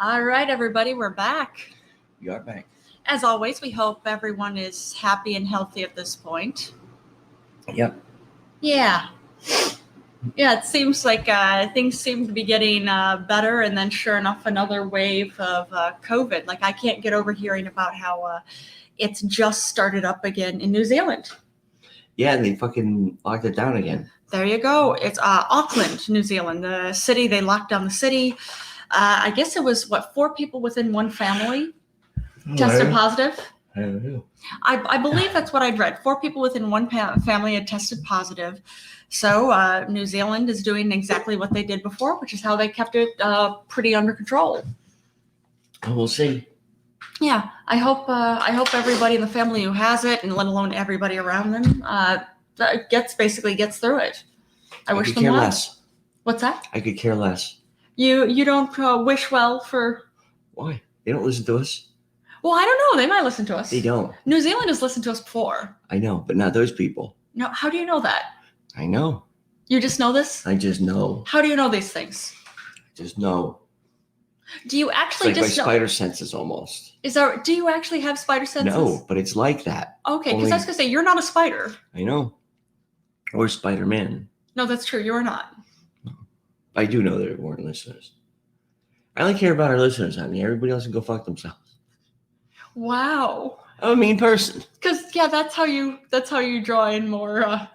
All right, everybody, we're back. You are back. As always, we hope everyone is happy and healthy at this point. Yep. Yeah. Yeah, it seems like things seem to be getting better, and then sure enough, another wave of COVID. Like, I can't get over hearing about how it's just started up again in New Zealand. Yeah, and they fucking locked it down again. There you go. It's Auckland, New Zealand, the city. They locked down the city. I guess it was, 4 people within one family tested positive? I don't know. I believe that's what I'd read. 4 people within one family had tested positive. So New Zealand is doing exactly what they did before, which is how they kept it pretty under control. We'll see. Yeah, I hope everybody in the family who has it, and let alone everybody around them, gets through it. I wish them well. Less. What's that? I could care less. You don't wish well for? Why? They don't listen to us. Well, I don't know. They might listen to us. They don't. New Zealand has listened to us before. I know, but not those people. No, how do you know that? I know. You just know this? I just know. How do you know these things? I just know. Do you actually it's like just my know? Spider senses almost. Do you actually have spider senses? No, but it's like that. Okay, because I was going to say, you're not a spider. I know. Or Spider-Man. No, that's true. You are not. I do know there weren't listeners. I only care about our listeners, honey. Everybody else can go fuck themselves. Wow. I'm a mean person. Because that's how you draw in more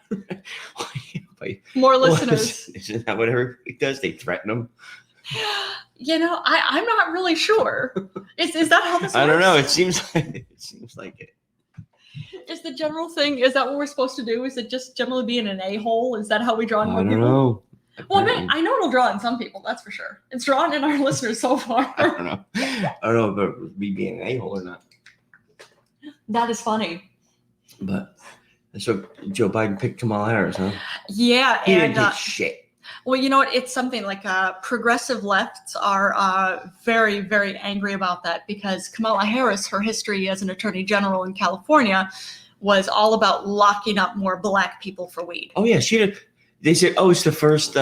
more listeners. Isn't that what everybody does? They threaten them. I'm not really sure. Is that how this works? I don't know. It seems like it. Is the general thing? Is that what we're supposed to do? Is it just generally being an a-hole? Is that how we draw in more people? I don't know. Well, I know it'll draw in some people. That's for sure. It's drawn in our listeners so far. I don't know about me being an a-hole or not. That is funny. But so Joe Biden picked Kamala Harris, huh? Yeah, he didn't pick shit. Well, you know what? It's something like progressive lefts are very, very angry about that because Kamala Harris, her history as an attorney general in California, was all about locking up more black people for weed. Oh yeah, she did. They said, "Oh, it's the first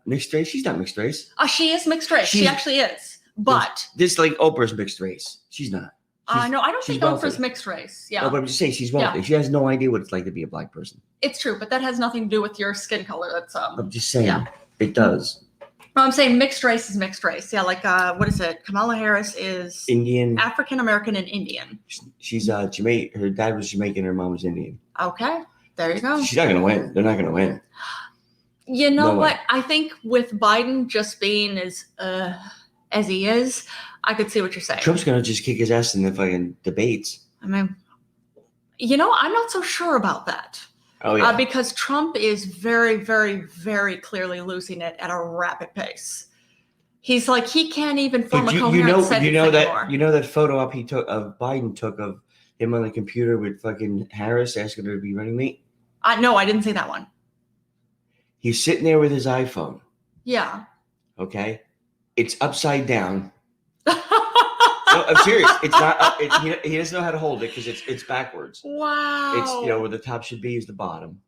mixed race." She's not mixed race. She is mixed race. She actually is. But this like Oprah's mixed race. She's not. No, I don't think Oprah's mixed race. Yeah. No, but I'm just saying she's wealthy. Yeah. She has no idea what it's like to be a black person. It's true, but that has nothing to do with your skin color. That's I'm just saying it does. No, I'm saying mixed race is mixed race. Yeah, like what is it? Kamala Harris is Indian, African American, and Indian. She's Jamaican. Her dad was Jamaican. Her mom was Indian. Okay, there you go. She's not gonna win. They're not gonna win. You know what? I think with Biden just being as he is, I could see what you're saying. Trump's going to just kick his ass in the fucking debates. I mean, I'm not so sure about that. Oh, yeah. Because Trump is very, very, very clearly losing it at a rapid pace. He's like, he can't even form a coherent sentence anymore. You know that photo up Biden took of him on the computer with fucking Harris asking her to be running mate? No, I didn't see that one. He's sitting there with his iPhone. Yeah. Okay. It's upside down. No, I'm serious. It's not up. He doesn't know how to hold it because it's backwards. Wow. It's where the top should be is the bottom.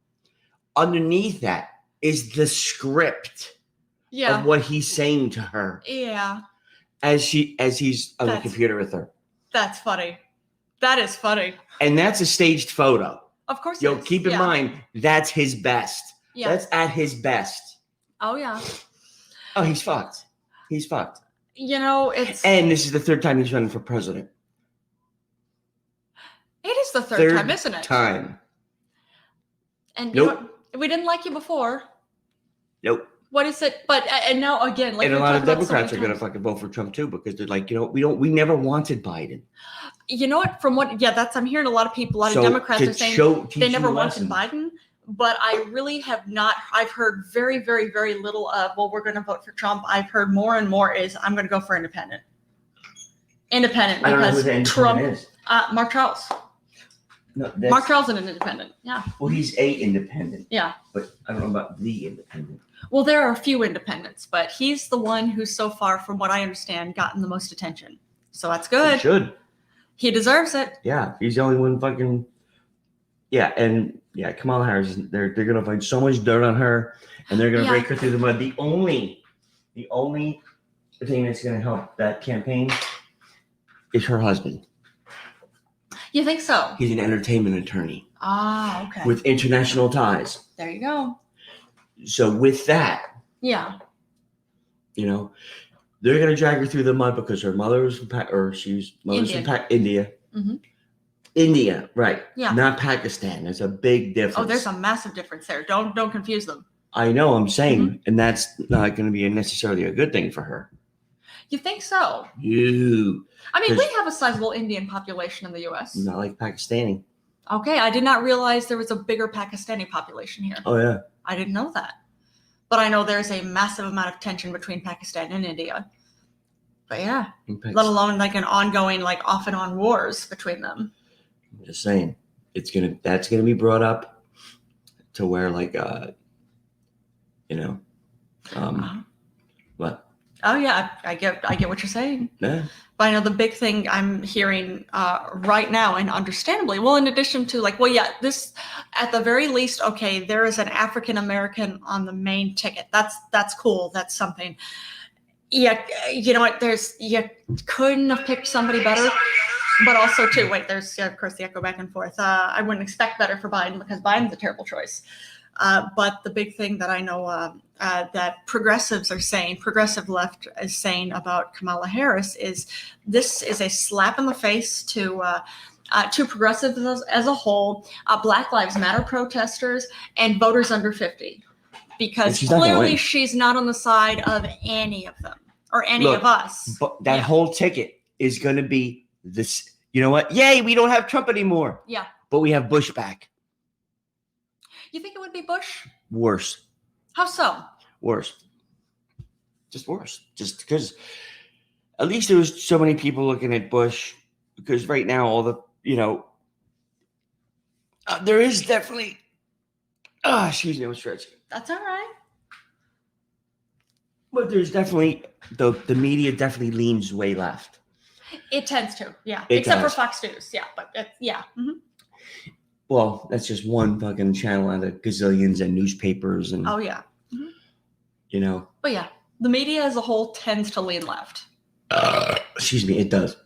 Underneath that is the script of what he's saying to her. Yeah. As he's on the computer with her. That's funny. That is funny. And that's a staged photo. Of course. Keep in mind that's his best. Yeah. That's at his best. Oh yeah. Oh, he's fucked. He's fucked. It's... And this is the 3rd time he's running for president. It is the third time, isn't it? Time. And we didn't like you before. Nope. What is it? But and now again, like, and a lot of Democrats are going to fucking vote for Trump too because they're like, we never wanted Biden. You know what? I'm hearing a lot of people, a lot of Democrats are saying they never wanted Biden. But I really have not. I've heard very, very, very little of, well, we're going to vote for Trump. I've heard more and more is I'm going to go for independent. Independent because I don't know who the Trump is. Mark Charles. No, Mark Charles is an independent. Yeah. Well, he's a independent. Yeah. But I don't know about the independent. Well, there are a few independents, but he's the one who's so far, from what I understand, gotten the most attention. So that's good. He should. He deserves it. Yeah. He's the only one fucking. Yeah. And yeah, Kamala Harris, they're going to find so much dirt on her and they're going to break her through the mud. The only thing that's going to help that campaign is her husband. You think so? He's an entertainment attorney. Ah, okay. With international ties. There you go. So with that, yeah, they're going to drag her through the mud because her mother was from India. Mm-hmm. India, right? Yeah. Not Pakistan. There's a big difference. Oh, there's a massive difference there. Don't confuse them. I know. I'm saying, and that's not going to be necessarily a good thing for her. You think so? I mean, we have a sizable Indian population in the U.S. Not like Pakistani. Okay, I did not realize there was a bigger Pakistani population here. Oh yeah. I didn't know that. But I know there's a massive amount of tension between Pakistan and India. But yeah, let alone like an ongoing, like off and on wars between them. I'm just saying, that's gonna be brought up to where like, what? Oh yeah, I get what you're saying. Yeah. But I know the big thing I'm hearing right now, and understandably, well, in addition to this, at the very least, okay, there is an African American on the main ticket. That's cool. That's something. Yeah, you know what? You couldn't have picked somebody better. But also too, there's of course the echo back and forth. I wouldn't expect better for Biden because Biden's a terrible choice. But the big thing that I know that progressive left is saying about Kamala Harris is this is a slap in the face to progressives as a whole, Black Lives Matter protesters, and voters under 50. Because clearly she's not on the side of any of them or any of us. But that whole ticket is going to be this. You know what? Yay, we don't have Trump anymore. Yeah. But we have Bush back. You think it would be Bush? Worse. How so? Worse. Just worse. Just because at least there was so many people looking at Bush, because right now all the, there is definitely, excuse me, I'm stretching. That's all right. But there's definitely, the media definitely leans way left. It tends to, yeah. Except for Fox News, yeah. But yeah. Mm-hmm. Well, that's just one fucking channel out of gazillions and newspapers and. Oh yeah. Mm-hmm. But yeah, the media as a whole tends to lean left. Excuse me, it does.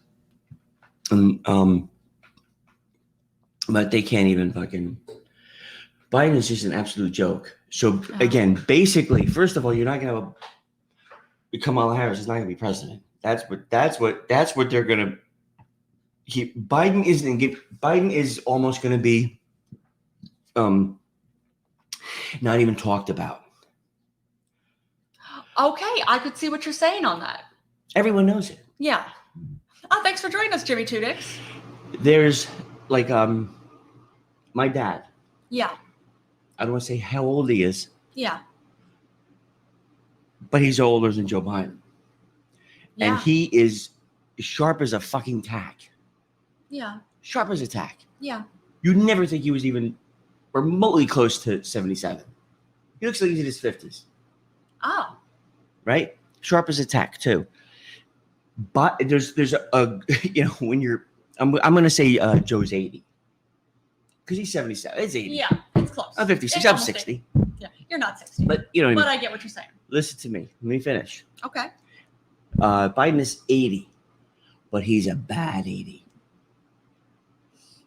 But they can't even fucking. Biden is just an absolute joke. So again, basically, first of all, you're not gonna have Kamala Harris is not gonna be president. That's what they're gonna. Biden is almost gonna be, not even talked about. Okay, I could see what you're saying on that. Everyone knows it. Yeah. Oh, thanks for joining us, Jimmy Two Dicks. There's like my dad. Yeah. I don't want to say how old he is. Yeah. But he's older than Joe Biden. Yeah. And he is sharp as a fucking tack. Yeah. Sharp as a tack. Yeah. You'd never think he was even remotely close to 77. He looks like he's in his 50s. Oh. Right? Sharp as a tack, too. But there's a when you're, I'm going to say Joe's 80. Because he's 77. It's 80. Yeah, it's close. I'm 56. I'm 60. 80. Yeah, you're not 60. But you know what I mean. But I get what you're saying. Listen to me. Let me finish. Okay. Biden is 80. But he's a bad 80.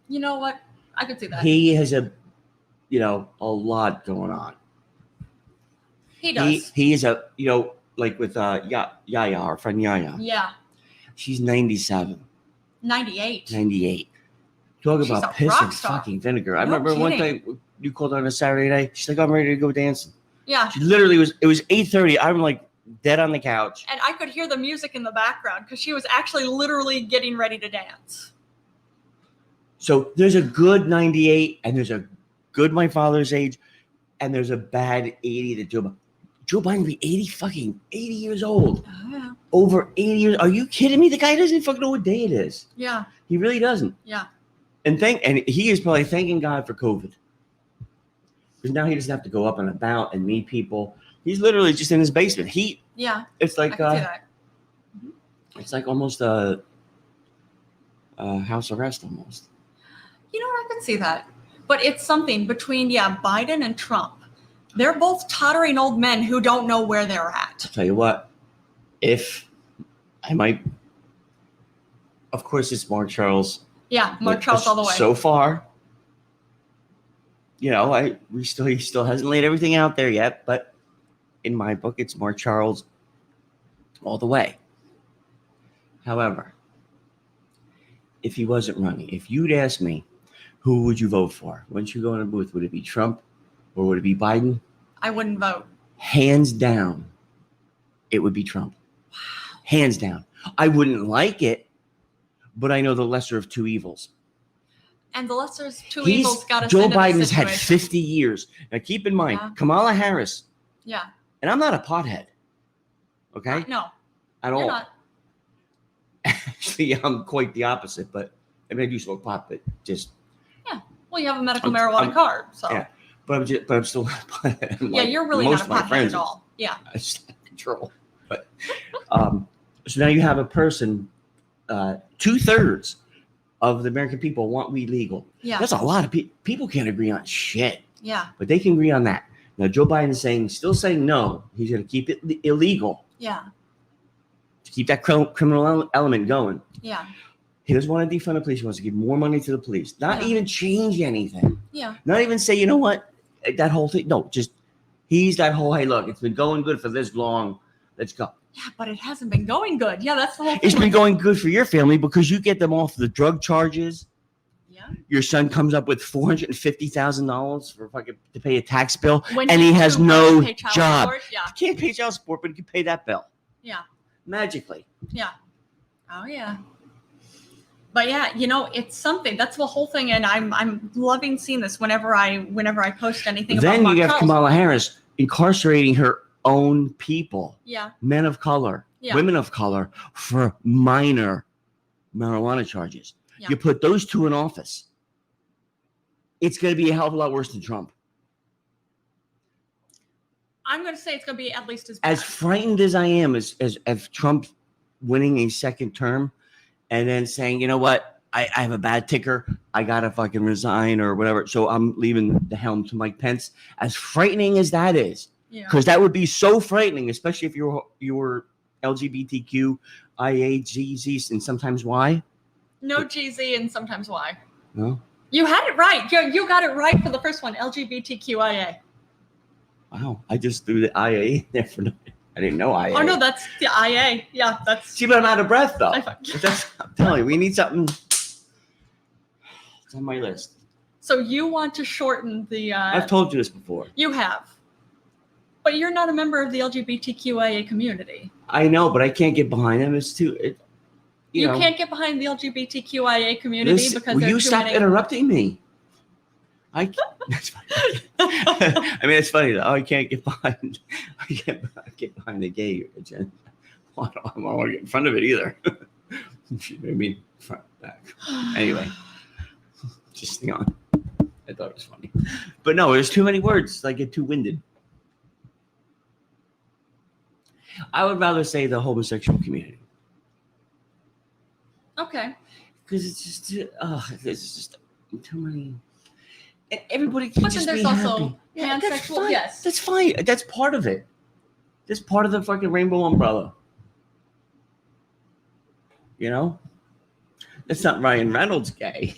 You know what? I could see that. He has a lot going on. He does. He is a, like with Yaya, our friend Yaya. Yeah. She's 97. 98. 98. Talk She's about piss and fucking vinegar. I remember one time you called on a Saturday night. She's like, I'm ready to go dancing. Yeah. She literally it was 8:30. I'm like dead on the couch. And I could hear the music in the background because she was actually literally getting ready to dance. So there's a good 98 and there's a good my father's age and there's a bad 80 that Joe Biden will be 80 years old. Oh, yeah. Over 80 years. Are you kidding me? The guy doesn't fucking know what day it is. Yeah. He really doesn't. Yeah. And he is probably thanking God for COVID. Because now he doesn't have to go up and about and meet people. He's literally just in his basement. It's like it's like almost a house arrest almost. You know what? I could see that. But it's something between Biden and Trump. They're both tottering old men who don't know where they're at. I'll tell you what, if I might. Of course, it's Mark Charles. Yeah, Mark Charles all the way. So far, he still hasn't laid everything out there yet, but in my book, it's Mark Charles all the way. However, if he wasn't running, if you'd ask me, who would you vote for? Once you go in a booth, would it be Trump or would it be Biden? I wouldn't vote. Hands down, it would be Trump. Wow. Hands down. I wouldn't like it, but I know the lesser of two evils. And the lesser of two evils got us Joe into Biden's this had situation. 50 years. Now, keep in mind, Kamala Harris. Yeah. And I'm not a pothead. Okay? No. At all. You're not. Actually, I'm quite the opposite, but I mean, I do smoke pot, but just. Yeah. Well, you have a medical marijuana card, so. Yeah. But I'm still not a pothead. Yeah, you're really not a pothead at all. Yeah. I just have control. But so now you have a person, 2/3 of the American people want weed legal. Yeah. That's a lot of people. People can't agree on shit. Yeah. But they can agree on that. Now, Joe Biden is still saying no. He's going to keep it illegal. Yeah. To keep that criminal element going. Yeah. He doesn't want to defund the police. He wants to give more money to the police. Not even change anything. Yeah. Not even say, you know what? That whole thing. No, just he's that whole, hey, look, it's been going good for this long. Let's go. Yeah, but it hasn't been going good. Yeah, that's the whole thing. It's been going good for your family because you get them off the drug charges. Yeah. Your son comes up with $450,000 for fucking to pay a tax bill, and he has no job. Yeah. You can't pay child support, but you can pay that bill. Yeah. Magically. Yeah. Oh yeah. But yeah, it's something. That's the whole thing, and I'm loving seeing this whenever I post anything. Then about Mark you have Charles. Kamala Harris incarcerating her own people. Yeah. Men of color, women of color for minor marijuana charges. Yeah. You put those two in office, it's going to be a hell of a lot worse than Trump. I'm going to say it's going to be at least as bad. As frightened as I am as Trump winning a second term and then saying, you know what, I have a bad ticker, I got to fucking resign or whatever, so I'm leaving the helm to Mike Pence. As frightening as that is, because that would be so frightening, especially if you were LGBTQ, IAGZ, and sometimes Y. No GZ and sometimes Y. No? You had it right. You got it right for the first one, LGBTQIA. Wow. I just threw the IA in there for nothing. I didn't know IA. Oh, no, that's the IA. Yeah, that's... See, but I'm out of breath, though. I'm telling you, we need something... It's on my list. So you want to shorten the... I've told you this before. You have. But you're not a member of the LGBTQIA community. I know, but I can't get behind them. It's too... You know, can't get behind the LGBTQIA community because will you stop interrupting me? That's funny. I mean, it's funny though. I can't get behind. I can't get behind the gay agenda. I don't want to get in front of it either. Maybe front back. Anyway, just hang on. I thought it was funny, but no, there's too many words. I get too winded. I would rather say the homosexual community. Okay. Because it's just too many. And everybody can just be happy. But then there's also pansexual. Yes. That's fine. That's part of it. That's part of the fucking rainbow umbrella. You know? That's not Ryan Reynolds gay.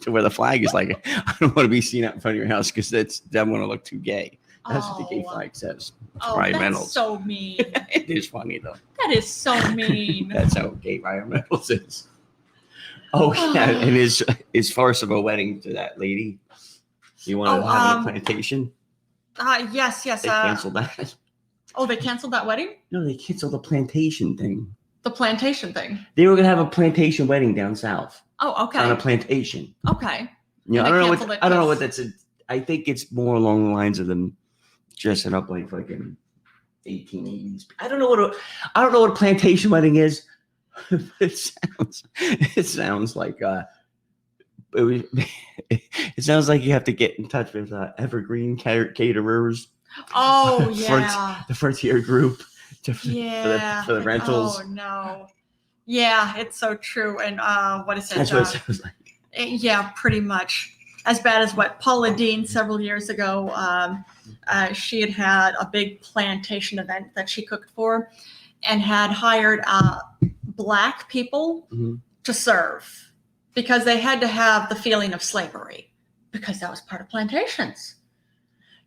To where the flag is like, I don't want to be seen out in front of your house because that want to look too gay. That's what the gay flag says. Ryan Reynolds. That's so mean. It is funny though. That is so mean. That's how gay Ryan Reynolds is. Oh yeah, and his farce of a wedding to that lady. You want to have a plantation? Yes. They canceled that. Oh, they canceled that wedding? No, they canceled the plantation thing. The plantation thing. They were gonna have a plantation wedding down south. Oh, okay. On a plantation. Okay. Yeah, I don't know what that's. I think it's more along the lines of them dressing up like fucking 1880s. I don't know what a plantation wedding is. It sounds like it sounds like you have to get in touch with Evergreen Caterers. Oh yeah, the Frontier Group for the rentals. Oh no, yeah, it's so true. And what is it? That's what it sounds like. Yeah, pretty much as bad as what Paula Deen several years ago. She had a big plantation event that she cooked for, and had hired black people to serve because they had to have the feeling of slavery because that was part of plantations.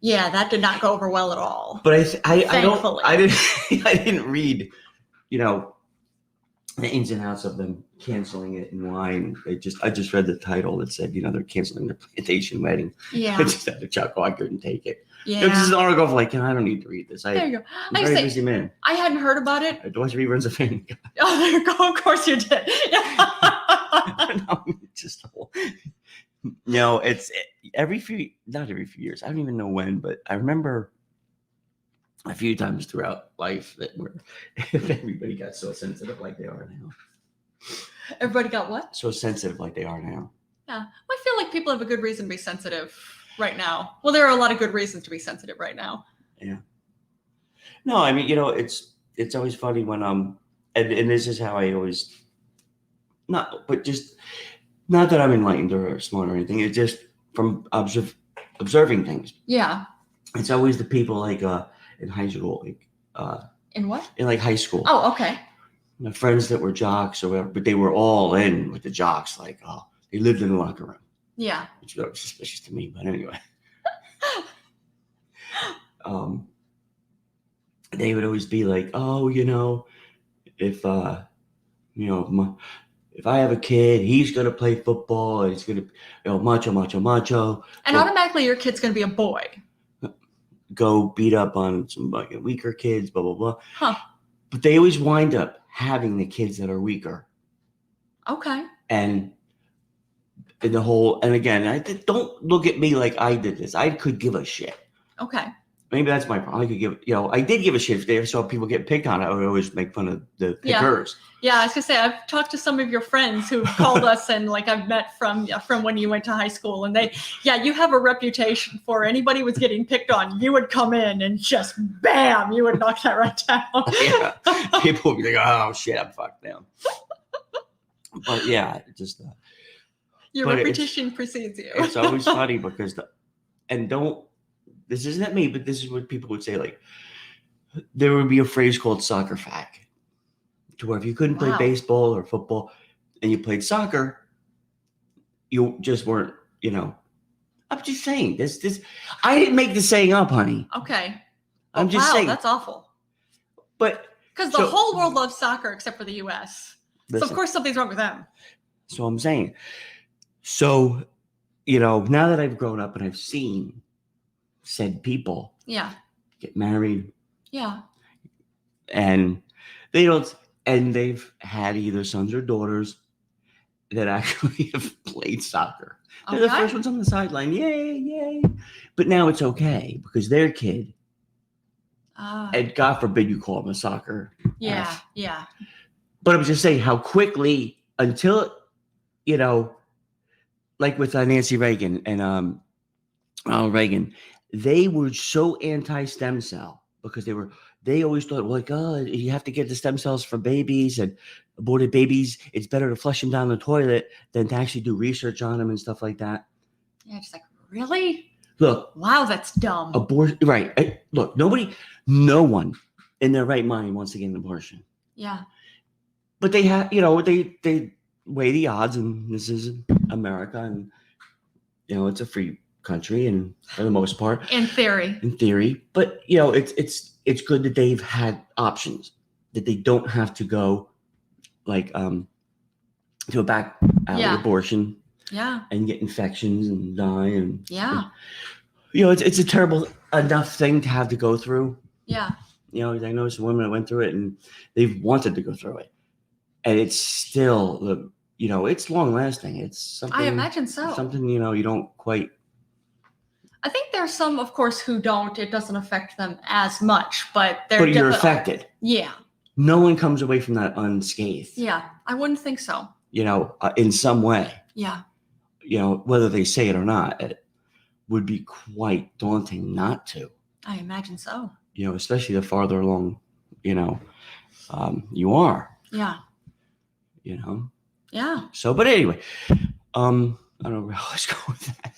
Yeah, that did not go over well at all. But I didn't read, the ins and outs of them canceling it and why. I just read the title that said, they're canceling the plantation wedding. Yeah. I just had to chuckle. I couldn't take it. Yeah. This is an article of like, I don't need to read this. There you go. I'm a very busy man. I hadn't heard about it. I watch reruns of Family Guy. Oh, there you go. Of course you did. No, just it's not every few years. I don't even know when, but I remember a few times throughout life that everybody got so sensitive like they are now. Everybody got what? So sensitive like they are now. Yeah. I feel like people have a good reason to be sensitive right now. Well, there are a lot of good reasons to be sensitive right now. Yeah. No, I mean, it's always funny when and this is how I always not that I'm enlightened or smart or anything. It's just from observing things. Yeah. It's always the people like in high school, in what? In like high school. Oh, okay. My friends that were jocks or whatever, but they were all in with the jocks. Like, they lived in the locker room. Yeah. Which was suspicious to me, but anyway. They would always be like, if if I have a kid, he's gonna play football. He's gonna, macho. And automatically, your kid's gonna be a boy. Go beat up on some weaker kids, blah blah blah. Huh. But they always wind up having the kids that are weaker. Okay. And again, don't look at me like I did this. I could give a shit. Okay. Maybe that's my problem. I could I did give a shit if they saw people get picked on. I would always make fun of the pickers. Yeah, I was gonna say I've talked to some of your friends who've called us, and like I've met from when you went to high school, and you have a reputation for anybody was getting picked on, you would come in and just bam, you would knock that right down. Yeah, people would be like, oh shit, I'm fucked now. But yeah, just your reputation precedes you. It's always funny because this isn't me, but this is what people would say. Like, there would be a phrase called soccer fag, to where if you couldn't play baseball or football and you played soccer, you just weren't, I'm just saying this, I didn't make the saying up, honey. Okay. I'm just saying. That's awful. But because the whole world loves soccer except for the U.S. Listen, so of course something's wrong with them. So I'm saying, now that I've grown up and I've seen said people get married, and they've had either sons or daughters that actually have played soccer. They're the first ones on the sideline, yay, but now it's okay because their kid, and God forbid you call them a soccer, but I'm just saying how quickly until like with Nancy Reagan and Ronald Reagan. They were so anti-stem cell because they always thought, like, you have to get the stem cells for babies and aborted babies. It's better to flush them down the toilet than to actually do research on them and stuff like that. Yeah, just like, really? Look. Wow, that's dumb. Abortion, right. Look, no one in their right mind wants to get an abortion. Yeah. But they have, they weigh the odds, and this is America, and, it's a free country, and for the most part, in theory, but it's good that they've had options, that they don't have to go like to a back alley abortion, and get infections and die, and it's a terrible enough thing to have to go through. I know some women that went through it and they've wanted to go through it, and it's still it's long lasting. It's something, I imagine so. Something you don't quite. I think there's some, of course, who don't. It doesn't affect them as much, but you're affected. Yeah. No one comes away from that unscathed. Yeah, I wouldn't think so. In some way. Yeah. Whether they say it or not, it would be quite daunting not to. I imagine so. Especially the farther along, you are. Yeah. Yeah. So, but anyway, I don't know where I was going with that.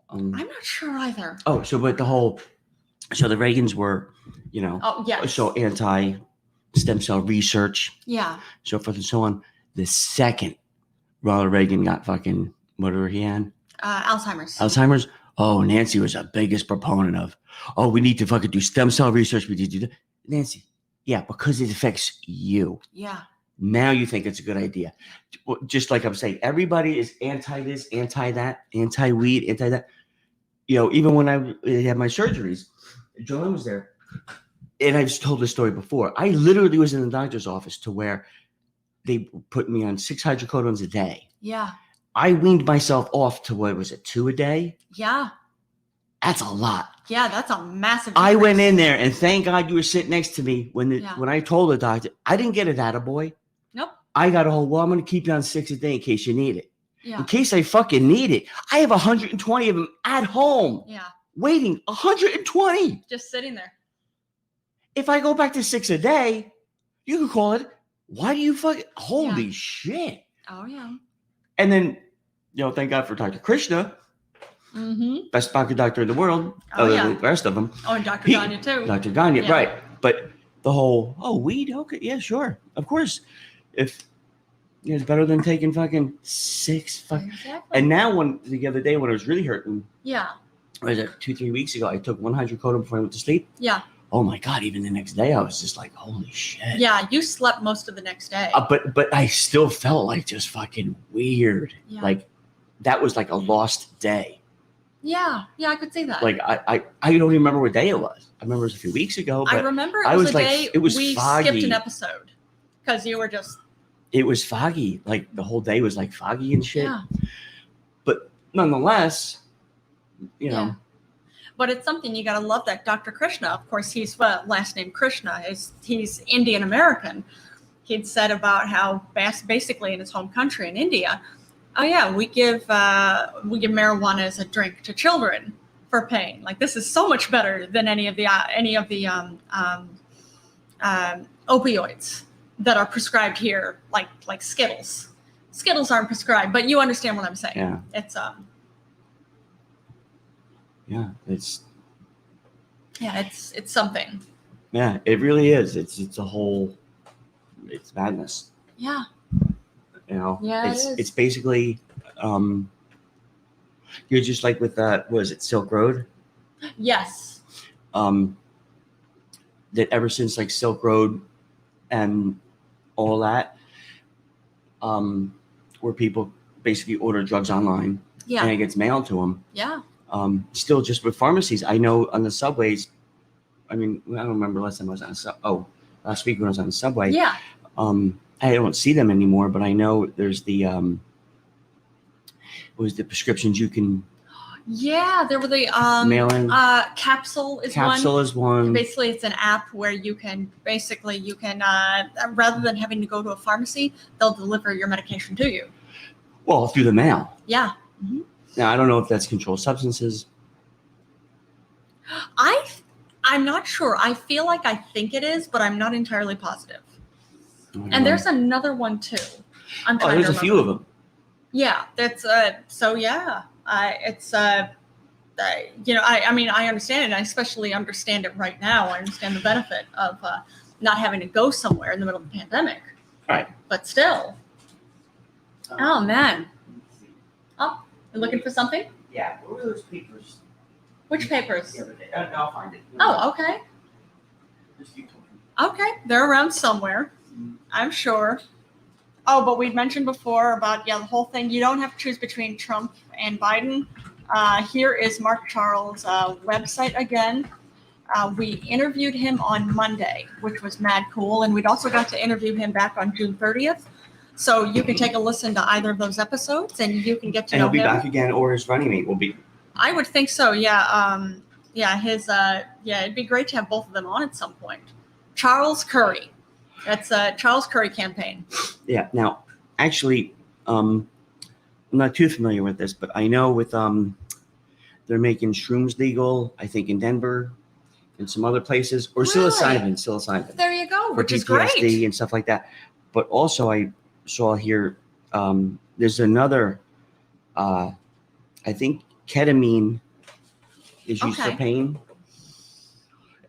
I'm not sure either. Oh, so the Reagans were, so stem cell research. Yeah. So forth and so on. The second Ronald Reagan got fucking, whatever he had? Alzheimer's. Oh, Nancy was the biggest proponent of, we need to fucking do stem cell research. We need to do that. Nancy, yeah, because it affects you. Yeah. Now you think it's a good idea. Just like I'm saying, everybody is anti this, anti that, anti weed, anti that. You know, even when I had my surgeries, Jolynn was there. And I've told this story before. I literally was in the doctor's office to where they put me on 6 hydrocodones a day. Yeah. I weaned myself off to, what was it, 2 a day? Yeah. That's a lot. Yeah, that's a massive decrease. I went in there, and thank God you were sitting next to me when I told the doctor, I didn't get it attaboy. Nope. I got a whole, I'm going to keep you on 6 a day in case you need it. Yeah. In case I fucking need it. I have 120 of them at home. Yeah. Waiting. 120. Just sitting there. If I go back to 6 a day, you could call it, why do you fucking, holy shit. Oh, yeah. And then, thank God for Dr. Krishna. Mm-hmm. Best doctor in the world. The rest of them. Oh, and Dr. Ganya, too. Dr. Ganya, right. But the whole, weed? Okay, yeah, sure. Of course. If it's better than taking fucking 6 fucking. Exactly. And now, the other day when I was really hurting. Yeah. Was it 2-3 weeks ago? I took 1 hydrocodone before I went to sleep. Yeah. Oh my God! Even the next day, I was just like, "Holy shit!" Yeah, you slept most of the next day. But I still felt like just fucking weird. Yeah. Like that was like a lost day. Yeah, I could see that. Like I don't even remember what day it was. I remember it was a few weeks ago. But I remember it was a day it was we foggy. skipped an episode because you were just. It was foggy. Like the whole day was like foggy and shit. Yeah. But nonetheless, you know. But it's something you got to love that Dr. Krishna, of course, he's last name Krishna, he's Indian American. He'd said about how basically in his home country in India, we give marijuana as a drink to children for pain. Like this is so much better than any of the opioids that are prescribed here, like Skittles. Skittles aren't prescribed, but you understand what I'm saying. Yeah. It's Yeah, it's something. Yeah, it really is. It's madness. Yeah. Yeah, it's basically you're just like with was it Silk Road? Yes. That ever since like Silk Road and all that, where people basically order drugs online and it gets mailed to them. Yeah. Still just with pharmacies. I know on the subways, I mean, I don't remember last time I was on last week when I was on the subway. Yeah. I don't see them anymore, but I know there's the, was the prescriptions you can. Yeah, there were the mail in. Capsule is one. Basically, it's an app where you can rather than having to go to a pharmacy, they'll deliver your medication to you. Well, through the mail. Yeah. Mm-hmm. Now, I don't know if that's controlled substances. I'm not sure. I feel like I think it is, but I'm not entirely positive. And there's another one too. There's a few of them. Yeah, that's I understand it. And I especially understand it right now. I understand the benefit of not having to go somewhere in the middle of the pandemic. Right. But still. Oh man. Oh. You're looking for something? Yeah. What were those papers? Which papers? I'll find it. Oh, okay. Okay. They're around somewhere. I'm sure. Oh, but we'd mentioned before about, the whole thing. You don't have to choose between Trump and Biden. Here is Mark Charles' website again. We interviewed him on Monday, which was mad cool. And we'd also got to interview him back on June 30th. So you can take a listen to either of those episodes, and you can get to know him. And he'll be back again, or his running mate will be. I would think so. Yeah. It'd be great to have both of them on at some point. Charles Curry. That's Charles Curry campaign. Yeah. Now, actually, I'm not too familiar with this, but I know with they're making shrooms legal. I think in Denver and some other places, or psilocybin. There you go. Which is PTSD great. And stuff like that. But also, I saw here there's another. I think ketamine is used for pain.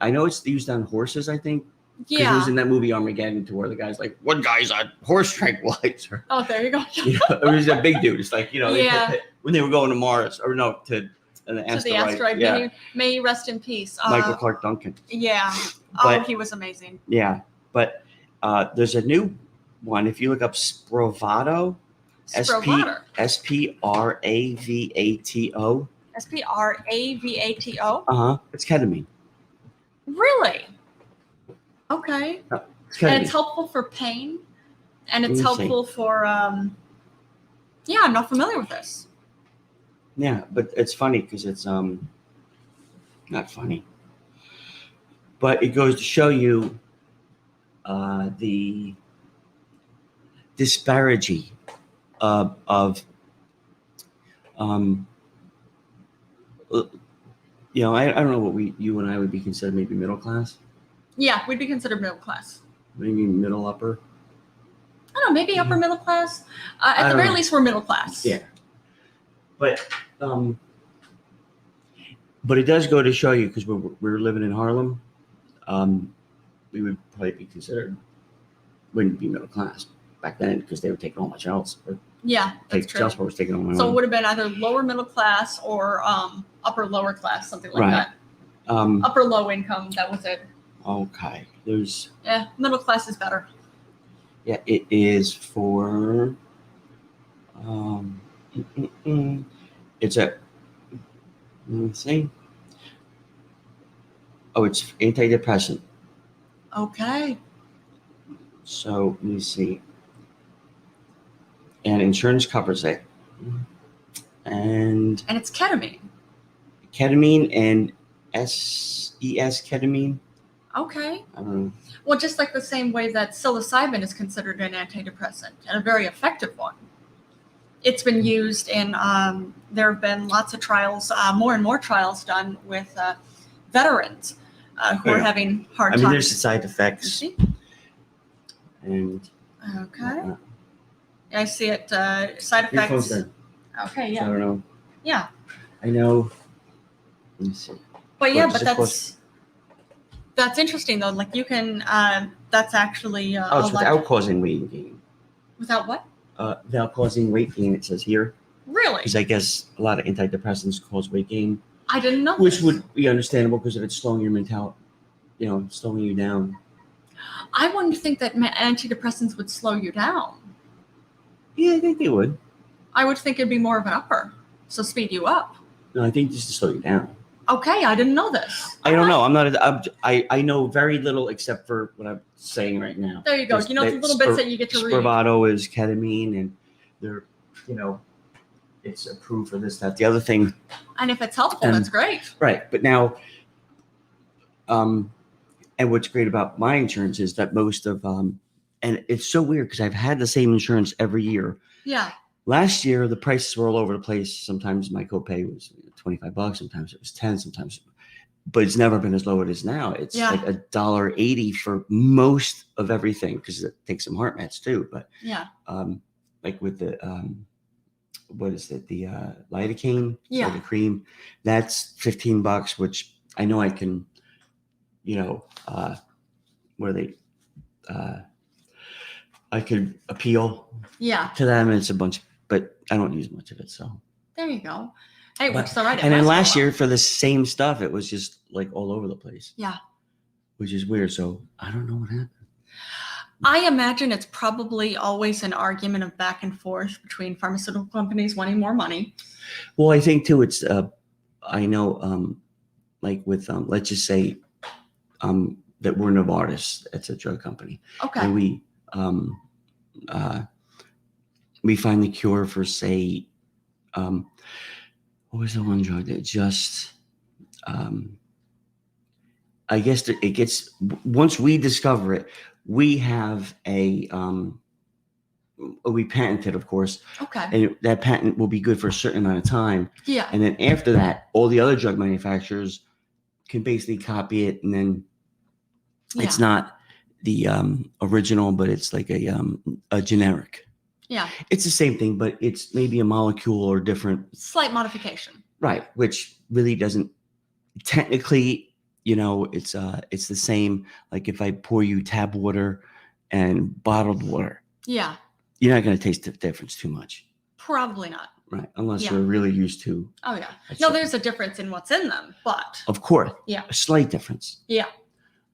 I know it's used on horses, I think, Because it was in that movie Armageddon, to where the guy's like, one guy's a horse tranquilizer. Oh, there you go. It was a big dude. It's like, when they were going to Mars, or no, to the asteroid. Yeah. May he rest in peace. Michael Clark Duncan. Yeah. He was amazing. Yeah. But there's a new one. If you look up Spravato, Spravato. Spravato. Spravato. It's ketamine. Really? Okay. And it's helpful for pain, and it's helpful for I'm not familiar with this. Yeah, but it's funny because it's not funny, but it goes to show you the disparity of I don't know what you and I would be considered, maybe middle class. Yeah, we'd be considered middle class. Maybe middle upper. I don't know, maybe upper middle class. At the very least, we're middle class. Yeah. But it does go to show you, because we're living in Harlem, we would probably be considered, wouldn't be middle class back then, because they were taking all my else. Yeah, that's true. Child was taking all my So it would have been either lower middle class or upper lower class, something like that. Upper low income, that was it. Okay. Middle class is better. Yeah, it is for it's let me see. Oh, it's antidepressant. Okay. So let me see. And insurance covers it. And it's ketamine. Ketamine and ketamine. Okay. I don't know. Well, just like the same way that psilocybin is considered an antidepressant, and a very effective one. It's been used in, there have been lots of trials, more and more trials done with veterans who are having hard times. There's the side effects. And okay. I see it. Side effects. Okay, yeah. So I don't know. Yeah. I know. Let me see. But that's interesting though. Like you can, that's actually. It's without causing weight gain. Without what? Without causing weight gain, it says here. Really? Because I guess a lot of antidepressants cause weight gain. I didn't know. Which would be understandable because if it's slowing your mentality, slowing you down. I wouldn't think that antidepressants would slow you down. Yeah, I think they would. I would think it'd be more of an upper, so speed you up. No, I think just to slow you down. Okay, I didn't know this. I don't know. I'm not. I know very little except for what I'm saying right now. There you go. The little bits that you get to read. Spravato is ketamine, and they're, it's approved for this, that, the other thing. And if it's helpful, that's great. Right, but now, and what's great about my insurance is that most of and it's so weird because I've had the same insurance every year. Yeah. Last year, the prices were all over the place. Sometimes my copay was $25. Sometimes it was $10. But it's never been as low as it is now. It's like $1.80 for most of everything, because it takes some heart meds too. But like with the what is it? The lidocaine, the cream, that's $15, which I know I can, where they I could appeal to them, and it's a bunch, but I don't use much of it. So there you go. Hey, which is all right. And then last year for the same stuff, it was just like all over the place. Yeah. Which is weird. So I don't know what happened. I imagine it's probably always an argument of back and forth between pharmaceutical companies wanting more money. Well, I think too, it's, I know, like with, let's just say, that we're Novartis. It's a drug company. Okay. And we find the cure for, say, what was the one drug that just, I guess it gets, once we discover it, we have we patent it, of course. Okay. And that patent will be good for a certain amount of time. Yeah. And then after that, all the other drug manufacturers can basically copy it, and then it's not the original, but it's like a generic. Yeah. It's the same thing, but it's maybe a molecule or different. Slight modification. Right. Which really doesn't technically, you know, it's the same. Like if I pour you tap water and bottled water, yeah, you're not going to taste the difference too much. Probably not. Right, unless you're really used to. Oh yeah. No, there's a difference in what's in them, but. Of course. Yeah. A slight difference. Yeah.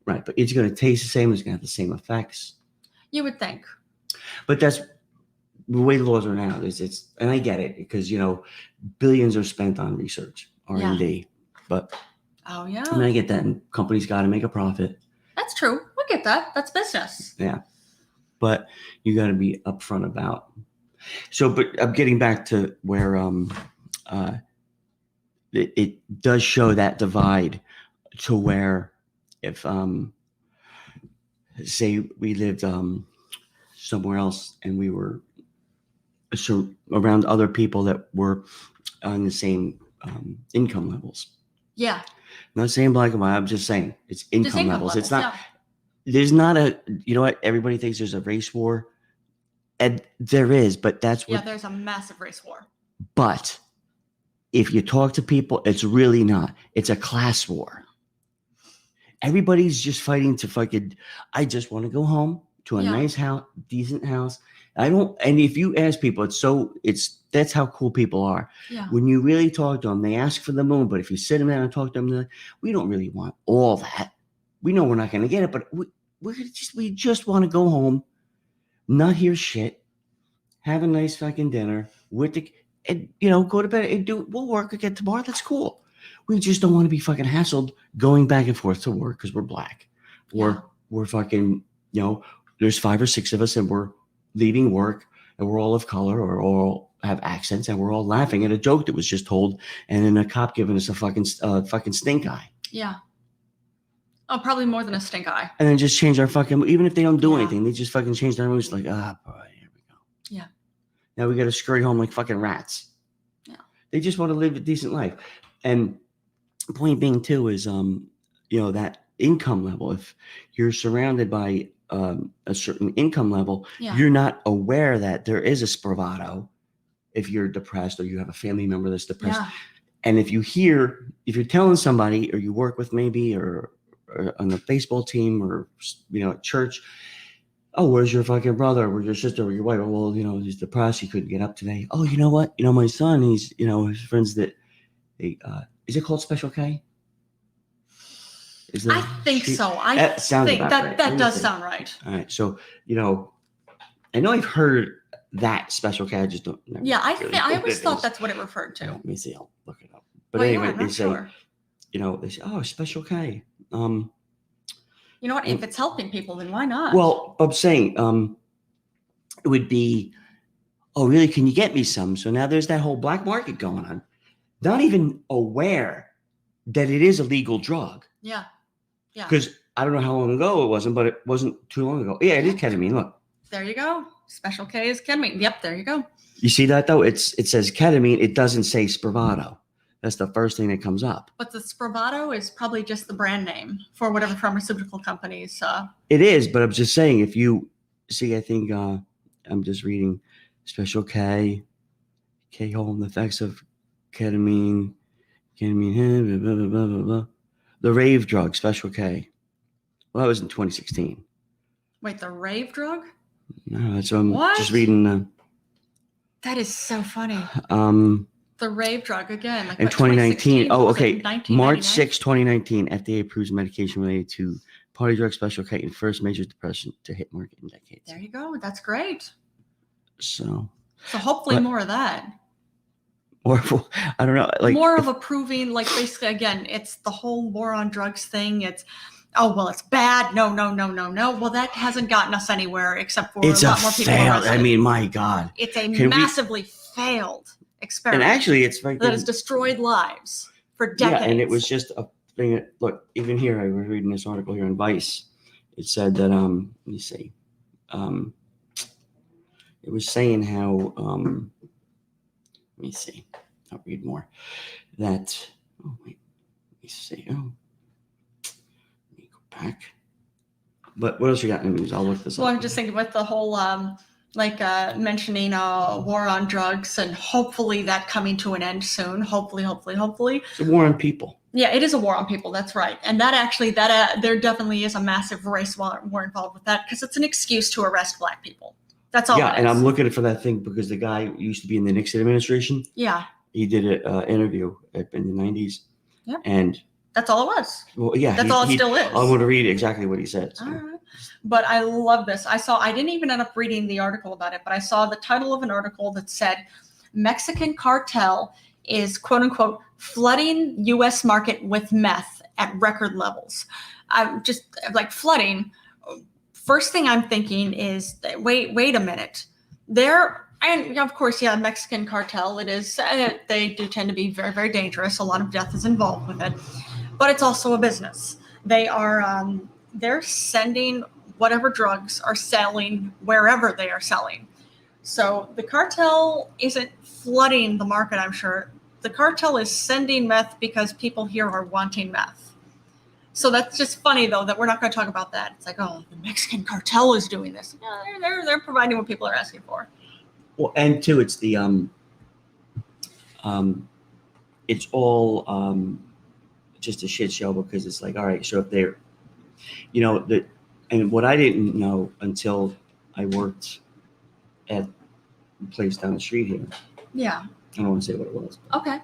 Right, but it's going to taste the same. It's going to have the same effects. You would think. But that's the way the laws are now. It's and I get it because, you know, billions are spent on research, R&D. But oh yeah. I mean, I get that, and companies got to make a profit. That's true. I get that. That's business. Yeah, but you got to be upfront about. So, but I'm getting back to where it does show that divide to where if say we lived somewhere else and we were around other people that were on the same income levels. Yeah. I'm not saying black and white. I'm just saying it's income levels. It's not. Yeah. There's not a. You know what? Everybody thinks there's a race war, and there is, but that's what. Yeah, there's a massive race war. But if you talk to people, it's really not. It's a class war. Everybody's just fighting to fucking. I just want to go home to a nice house, decent house. I don't. And if you ask people, that's how cool people are. Yeah. When you really talk to them, they ask for the moon. But if you sit them down and talk to them, they're like, we don't really want all that. We know we're not going to get it, but we just want to go home, not hear shit, have a nice fucking dinner and go to bed and we'll work again tomorrow. That's cool. We just don't want to be fucking hassled going back and forth to work because we're black, or we're fucking, there's 5 or 6 of us and we're leaving work and we're all of color or all have accents and we're all laughing at a joke that was just told, and then a cop giving us a fucking stink eye. Yeah. Oh, probably more than a stink eye. And then just change our fucking, even if they don't do anything, they just fucking change their moves like, boy, here we go. Yeah. Now we got to scurry home like fucking rats. Yeah. They just want to live a decent life. And the point being too is, that income level, if you're surrounded by a certain income level, you're not aware that there is a spravato if you're depressed or you have a family member that's depressed. Yeah. And if you're telling somebody or you work with maybe or on the baseball team or, at church, oh, where's your fucking brother or your sister or your wife? Well, he's depressed. He couldn't get up today. Oh, you know what? My son, he's, his friends that is it called Special K? I think so. I think that does sound right. All right. So, I know I've heard that Special K. I just don't know. Yeah, I always thought that's what it referred to. Let me see. I'll look it up. But anyway, they say, they say, oh, Special K. You know what? If it's helping people, then why not? Well, I'm saying it would be, oh, really? Can you get me some? So now there's that whole black market going on. Not even aware that it is a legal drug. Yeah. Yeah. Because I don't know how long ago it wasn't, but it wasn't too long ago. Yeah, it is ketamine. Look. There you go. Special K is ketamine. Yep, there you go. You see that though? It says ketamine. It doesn't say Spravato. That's the first thing that comes up. But the Spravato is probably just the brand name for whatever pharmaceutical companies. It is, but I'm just saying, if you see, I think I'm just reading Special K, K-hole, the effects of ketamine, blah, blah, blah, blah, blah. The rave drug, Special K. Well, that was in 2016. Wait, the rave drug? No, that's what I'm just reading. That is so funny. The rave drug again. Like in 2019. Oh, okay. March 6, 2019, FDA approves medication related to party drug Special K in first major depression to hit market in decades. There you go. That's great. So hopefully more of that. Or I don't know, like more of approving, like basically again, it's the whole war on drugs thing. It's it's bad. No. Well, that hasn't gotten us anywhere except for a lot more people. I mean, my God, it's a massively failed experiment. And actually, it's that has destroyed lives for decades. Yeah, and it was just a thing. Look, even here, I was reading this article here on Vice. It said that let me see, it was saying how let me see. I'll read more. That let me see. Let me go back. But what else you got in the news? I'll look this up. Well, I'm just thinking with the whole like mentioning war on drugs, and hopefully that coming to an end soon. Hopefully. It's a war on people. Yeah, it is a war on people. That's right. And that actually, there definitely is a massive race war involved with that, because it's an excuse to arrest Black people. That's all. Yeah, and I'm looking for that thing because the guy who used to be in the Nixon administration. Yeah. He did an interview in the 90s. Yeah. And that's all it was. Well, yeah. That's all it still is. I'm going to read exactly what he said. So. All right. But I love this. I didn't even end up reading the article about it, but I saw the title of an article that said, Mexican cartel is, quote unquote, flooding U.S. market with meth at record levels. I'm just like flooding. First thing I'm thinking is, wait a minute. And of course, yeah, Mexican cartel, it is, they do tend to be very, very dangerous. A lot of death is involved with it, but it's also a business. They're sending whatever drugs are selling wherever they are selling. So the cartel isn't flooding the market, I'm sure. The cartel is sending meth because people here are wanting meth. So that's just funny, though, that we're not going to talk about that. It's like, oh, the Mexican cartel is doing this. Yeah, they're providing what people are asking for. Well, and two, it's the it's all just a shit show, because it's like, all right, so if they're, and what I didn't know until I worked at a place down the street here. Yeah. I don't want to say what it was. Okay.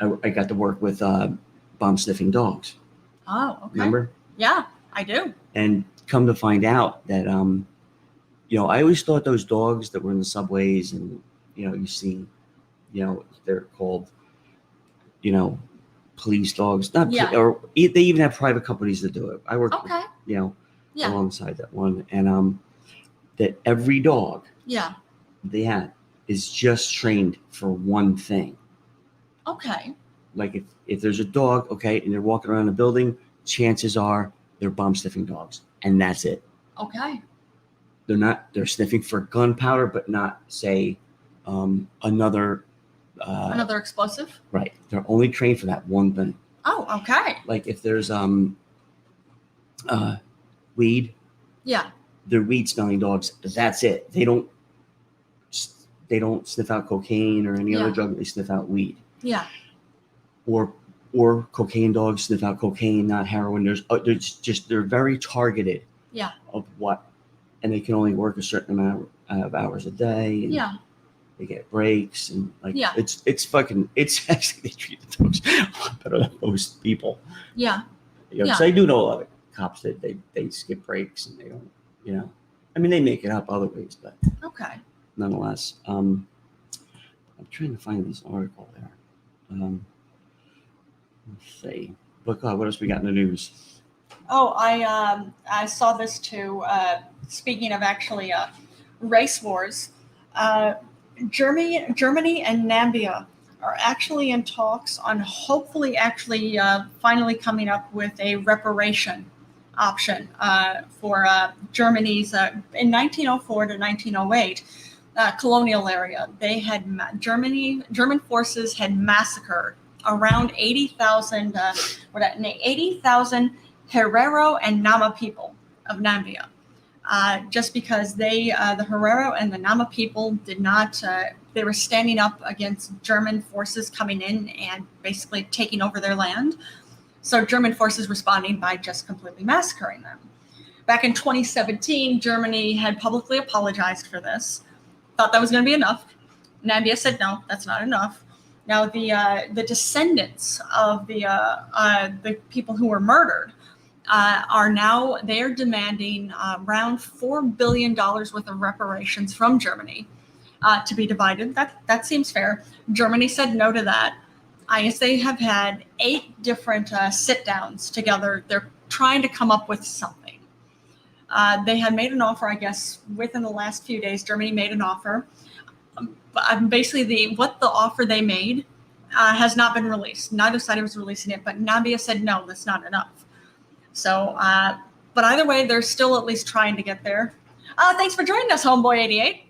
I got to work with bomb sniffing dogs. Oh, okay. Remember? Yeah, I do. And come to find out that I always thought those dogs that were in the subways and, you see, they're called, police dogs. Or they even have private companies that do it. I work, alongside that one. And that every dog they have is just trained for one thing. Okay. Like if there's a dog, and they're walking around the building, chances are they're bomb sniffing dogs. And that's it. Okay. They're sniffing for gunpowder, but not, say, another explosive. Right. They're only trained for that one thing. Oh, okay. Like if there's weed. Yeah. They're weed smelling dogs. That's it. They don't sniff out cocaine or any other drug. They sniff out weed. Yeah. Or cocaine dogs sniff out cocaine, not heroin. They're very targeted. Yeah. Of what. And they can only work a certain amount of hours a day. And they get breaks and it's actually, they treat the dogs a lot better than most people. Yeah. So I do know a lot of cops that they skip breaks and they don't, I mean, they make it up other ways, but nonetheless, I'm trying to find this article there. Let's see. But God, what else we got in the news? Oh, I saw this too. Speaking of actually race wars, Germany and Namibia are actually in talks on hopefully actually finally coming up with a reparation option for Germany's in 1904 to 1908 colonial area. They had German forces had massacred around 80,000 Herero and Nama people of Namibia. Just because the Herero and the Nama people did not, they were standing up against German forces coming in and basically taking over their land. So German forces responding by just completely massacring them. Back in 2017, Germany had publicly apologized for this. Thought that was going to be enough. Namibia said, no, that's not enough. Now the descendants of the people who were murdered they're demanding around $4 billion worth of reparations from Germany to be divided. That seems fair. Germany said no to that. I guess they have had 8 different sit-downs together. They're trying to come up with something. They had made an offer, I guess, within the last few days. Germany made an offer. Basically, what the offer they made has not been released. Neither side was releasing it, but Namibia said, no, that's not enough. So, but either way, they're still at least trying to get there. Thanks for joining us, Homeboy88.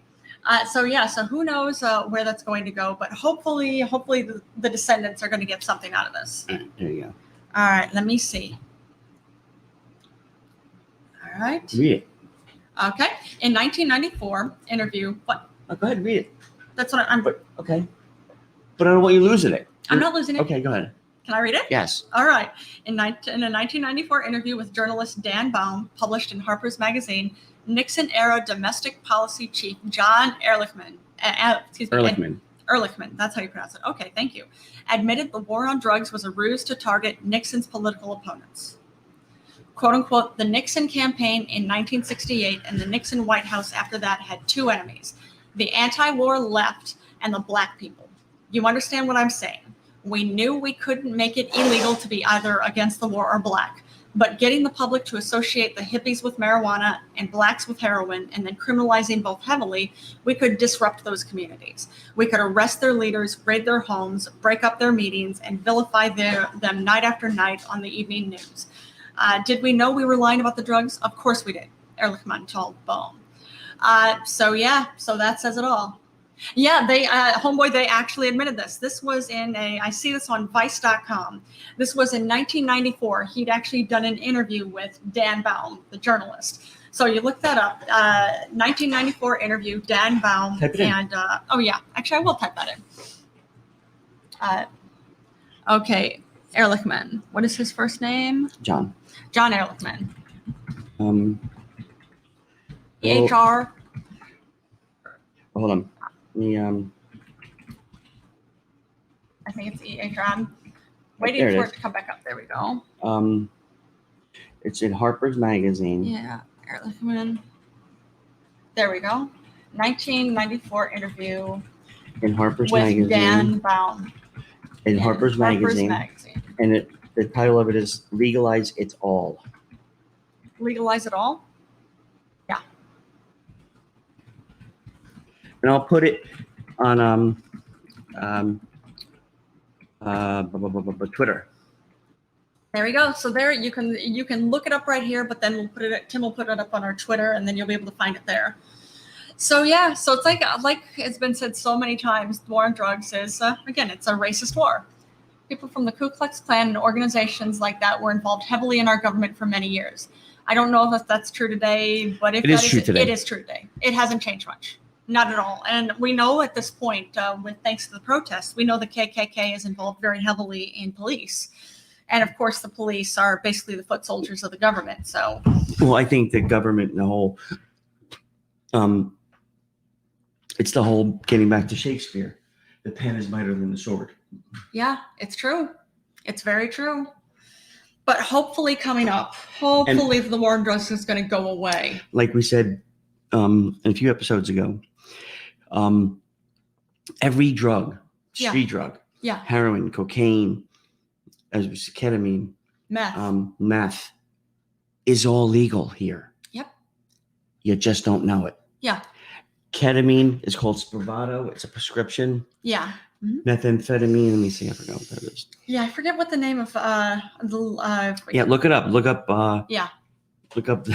So who knows where that's going to go, but hopefully the descendants are going to get something out of this. There you go. All right, let me see. All right. Read it. Okay. In 1994 interview, what? Oh, go ahead and read it. That's what I'm. Okay. But I don't want you losing it. I'm not losing it. Okay, go ahead. Can I read it? Yes. All right. In a 1994 interview with journalist Dan Baum, published in Harper's Magazine, Nixon-era domestic policy chief John Ehrlichman, Ehrlichman, that's how you pronounce it. Okay, thank you, admitted the war on drugs was a ruse to target Nixon's political opponents. Quote unquote, the Nixon campaign in 1968 and the Nixon White House after that had two enemies, the anti-war left and the black people. You understand what I'm saying? We knew we couldn't make it illegal to be either against the war or black, but getting the public to associate the hippies with marijuana and blacks with heroin and then criminalizing both heavily, we could disrupt those communities. We could arrest their leaders, raid their homes, break up their meetings, and vilify them night after night on the evening news. Did we know we were lying about the drugs? Of course we did, Ehrlichman told Baum. So that says it all. Yeah, Homeboy, they actually admitted this. This was I see this on Vice.com. This was in 1994. He'd actually done an interview with Dan Baum, the journalist. So you look that up. 1994 interview, Dan Baum. Type it in. And, actually I will type that in. Okay, Ehrlichman. What is his first name? John Ehrlichman. EHR. EHR. Hold on. I think it's EHR. I'm waiting for it to come back up. There we go. It's in Harper's Magazine. Yeah, Ehrlichman. There we go. 1994 interview In Harper's with Magazine. Dan Baum. In Harper's Magazine. And the title of it is Legalize It All. Legalize it all? Yeah. And I'll put it on Twitter. There we go. So there you can look it up right here, but then Tim will put it up on our Twitter, and then you'll be able to find it there. So yeah, so it's like it's been said so many times, the war on drugs is again, it's a racist war. People from the Ku Klux Klan and organizations like that were involved heavily in our government for many years. I don't know if that's true today, but if it is true today. It hasn't changed much. Not at all. And we know at this point, thanks to the protests, we know the KKK is involved very heavily in police. And of course, the police are basically the foot soldiers of the government. So, well, I think the government and the whole, it's the whole getting back to Shakespeare. The pen is mightier than the sword. Yeah, it's true. It's very true. But hopefully coming up, the war on drugs is going to go away. Like we said a few episodes ago, every drug, street drug, heroin, cocaine, as we said, ketamine, meth, is all legal here. Yep. You just don't know it. Yeah. Ketamine is called Spravato. It's a prescription. Yeah. Mm-hmm. Methamphetamine. Let me see. I forgot what that is. Yeah, I forget what the name of yeah, look it up. Look up. Yeah. Look up.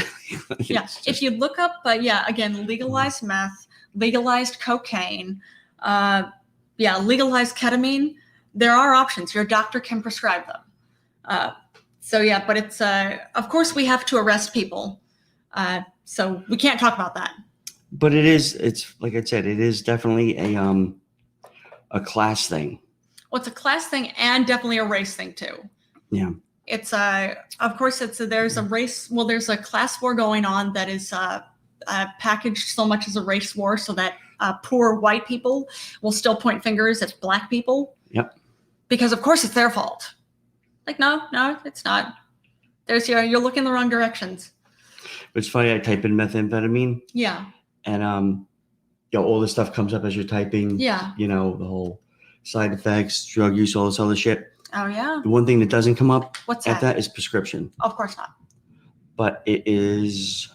If you look up, again, legalized meth, legalized cocaine, legalized ketamine. There are options. Your doctor can prescribe them. But it's of course we have to arrest people, so we can't talk about that. But it's like I said, it is definitely a class thing. Well, it's a class thing and definitely a race thing too. Yeah. It's of course there's a race. Well, there's a class war going on that is packaged so much as a race war, so that poor white people will still point fingers at black people. Yep. Because of course it's their fault. Like no, it's not. You're looking the wrong directions. It's funny. I type in methamphetamine. Yeah. And all this stuff comes up as you're typing. Yeah. The whole side effects, drug use, all this other shit. Oh yeah. The one thing that doesn't come up at that is prescription. Of course not. But it is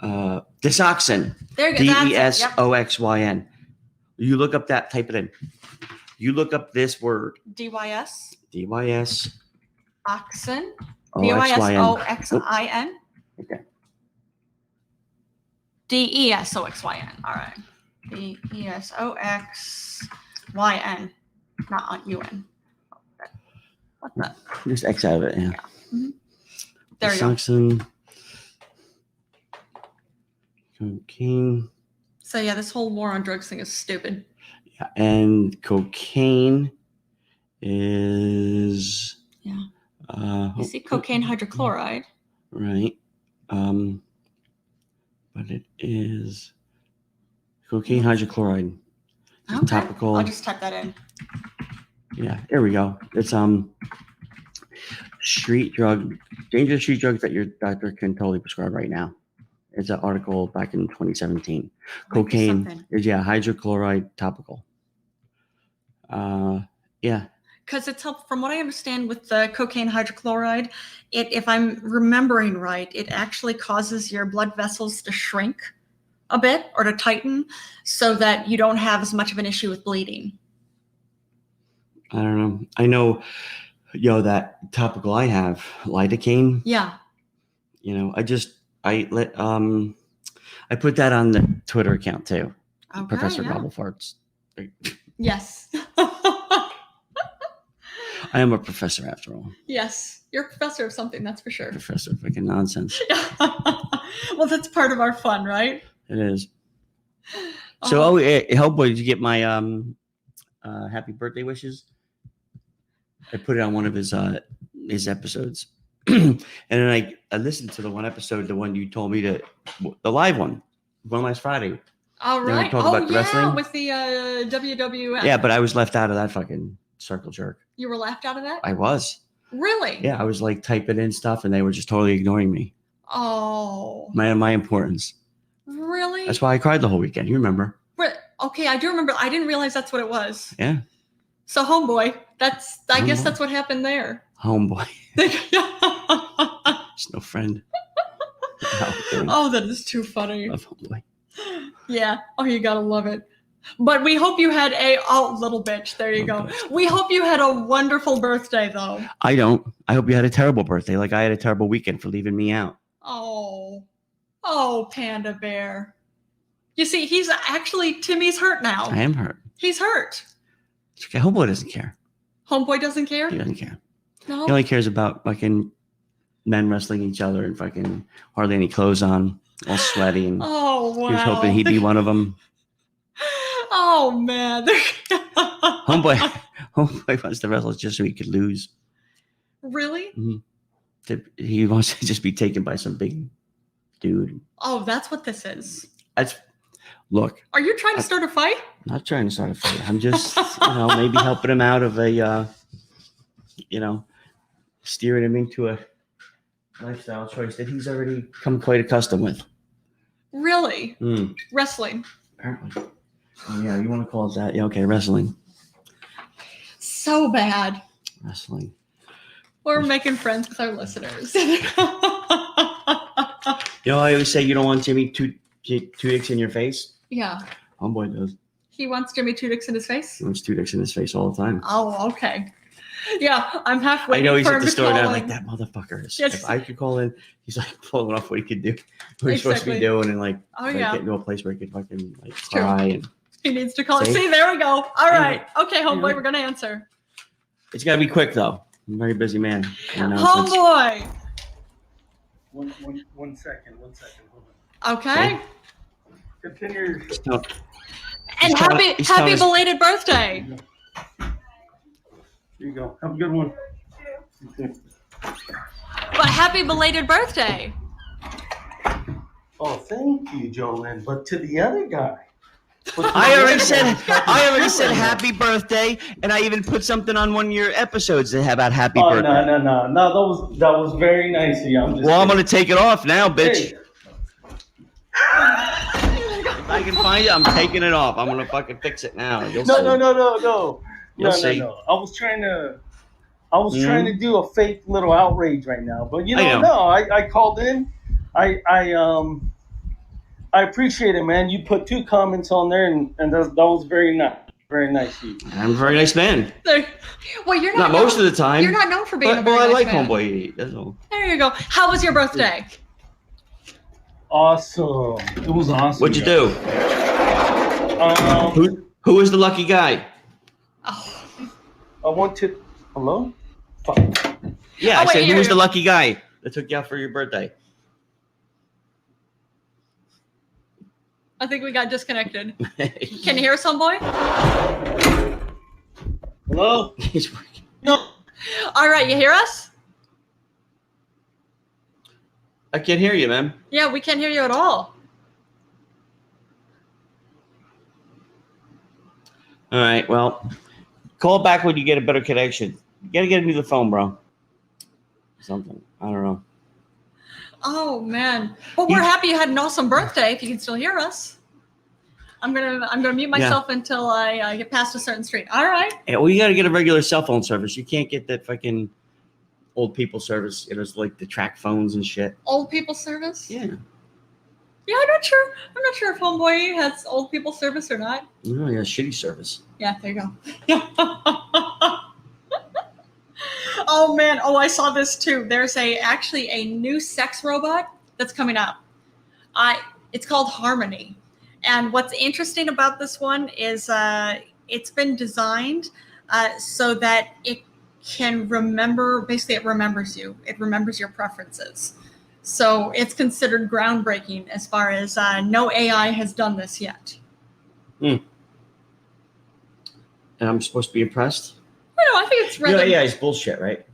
Desoxyn. There you go. DESOXYN. You look up that, type it in. You look up this word. DYS. Oxyn. DYSOXIN. Okay. DESOXYN. All right. DESOXYN. Not on UN. What's that? Just X out of it, yeah. Mm-hmm. There you go. Cocaine. So yeah, this whole war on drugs thing is stupid. Yeah, and cocaine is. Yeah. You see, cocaine hydrochloride. Right. But it is cocaine hydrochloride. Okay. Topical. I'll just type that in. Yeah, there we go. It's street drug, dangerous street drugs that your doctor can totally prescribe right now. It's an article back in 2017. Cocaine is hydrochloride topical. Yeah. Because it's helpful, from what I understand with the cocaine hydrochloride, if I'm remembering right, it actually causes your blood vessels to shrink a bit or to tighten so that you don't have as much of an issue with bleeding. I don't know. I know, that topical I have, lidocaine. Yeah. I put that on the Twitter account too. Okay, Professor Gobble Farts. Yes. I am a professor after all. Yes. You're a professor of something, that's for sure. Professor of freaking nonsense. Well, that's part of our fun, right? It is. So, Hellboy, did you get my happy birthday wishes? I put it on one of his episodes. And then I listened to the one episode, the one you told me the live one last Friday. All right. About the wrestling with the WWF. Yeah, but I was left out of that fucking circle jerk. You were left out of that? I was. Really? Yeah, I was like typing in stuff and they were just totally ignoring me. Oh. My importance. Really? That's why I cried the whole weekend. You remember? Okay, I do remember. I didn't realize that's what it was. Yeah. So Homeboy, I guess that's what happened there. Homeboy. It's no friend. Oh, that is too funny. Love Homeboy. Yeah. Oh, you gotta love it. But we hope you had little bitch. There you go. Bitch. We hope you had a wonderful birthday, though. I don't. I hope you had a terrible birthday. Like I had a terrible weekend for leaving me out. Oh, Panda Bear. You see, Timmy's hurt now. I am hurt. He's hurt. It's okay. Homeboy doesn't care. Homeboy doesn't care? He doesn't care. No. He only cares about fucking men wrestling each other and fucking hardly any clothes on, all sweaty. And wow. He was hoping he'd be one of them. Oh, man. Homeboy wants to wrestle just so he could lose. Really? Mm-hmm. He wants to just be taken by some big dude. Oh, that's what this is. Look. Are you trying to start a fight? I'm not trying to start a fight. I'm just, maybe helping him out of a, steering him into a lifestyle choice that he's already come quite accustomed with. Really? Wrestling. Apparently. Oh, yeah, you want to call it that? Yeah, okay, wrestling. So bad. Wrestling. We're making friends with our listeners. I always say you don't want Jimmy two dicks in your face. Yeah. Homeboy does. He wants Jimmy two dicks in his face? He wants two dicks in his face all the time. Oh, okay. Yeah, I'm halfway. I know he's at the store now, like that motherfucker. Yes. If I could call in, he's like pulling off what he could do, what he's supposed to be doing, and get into a place where he could fucking cry and. He needs to call. See, there we go. All right. Okay, Homeboy, we're gonna answer. It's gotta be quick though. I'm a very busy man. Homeboy. One second. Hold on. Okay. Continue. And happy belated birthday. Here you go. Have a good one. But happy belated birthday. Oh, thank you, Jolynn. But to the other guy. I already said happy birthday, and I even put something on one of your episodes about happy birthday. No. That was very nice of you. I'm gonna take it off now, bitch. Hey. If I can find it, I'm taking it off. I'm gonna fucking fix it now. No. I was trying to do a fake little outrage right now, but I called in. I appreciate it, man. You put 2 comments on there, and that was very nice. Very nice of you. I'm a very nice man. Well, you're not most of the time. You're not known for being a very nice man. I like Homeboy88. That's all. There you go. How was your birthday? Awesome. It was awesome. What'd you do? Who was the lucky guy? Oh. I want to. Hello? Fuck. Yeah, I said who was the lucky guy that took you out for your birthday? I think we got disconnected. Can you hear us, homeboy? Hello? He's working. No. All right, you hear us? I can't hear you, man. Yeah, we can't hear you at all. All right, well, call back when you get a better connection. You gotta get me the phone, bro. Something. I don't know. Oh man. Well, we're happy you had an awesome birthday. If you can still hear us, I'm gonna mute myself until I get past a certain street. All right. Yeah, well, you gotta get a regular cell phone service. You can't get that fucking old people service. It was like the track phones and shit. Old people service? Yeah. Yeah, I'm not sure. I'm not sure if Homeboy has old people service or not. Oh yeah, shitty service. Yeah, there you go. Oh man! Oh, I saw this too. There's actually a new sex robot that's coming out. It's called Harmony, and what's interesting about this one is it's been designed so that it can remember. Basically, it remembers you. It remembers your preferences. So it's considered groundbreaking as far as no AI has done this yet. And I'm supposed to be impressed? I think it's rather... AI is bullshit, right?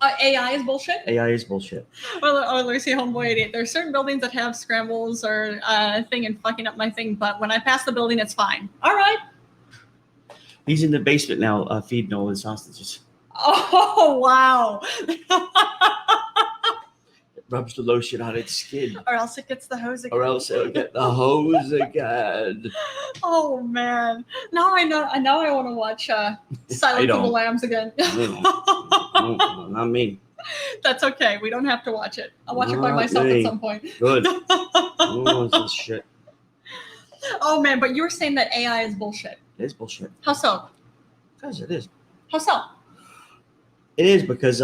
AI is bullshit? AI is bullshit. Well, let me see, Homeboy88. There are certain buildings that have scrambles or thing and fucking up my thing, but when I pass the building, it's fine. All right. He's in the basement now feeding all his hostages. Oh, wow. Rubs the lotion on its skin. Or else it gets the hose again. Or else it'll get the hose again. Oh, man. Now I know. Now I want to watch Silence of the Lambs again. No, not me. That's okay. We don't have to watch it. I'll watch it by myself at some point. Good. Oh, this shit. Oh, man. But you were saying that AI is bullshit. It is bullshit. How so? Because it is. How so? It is because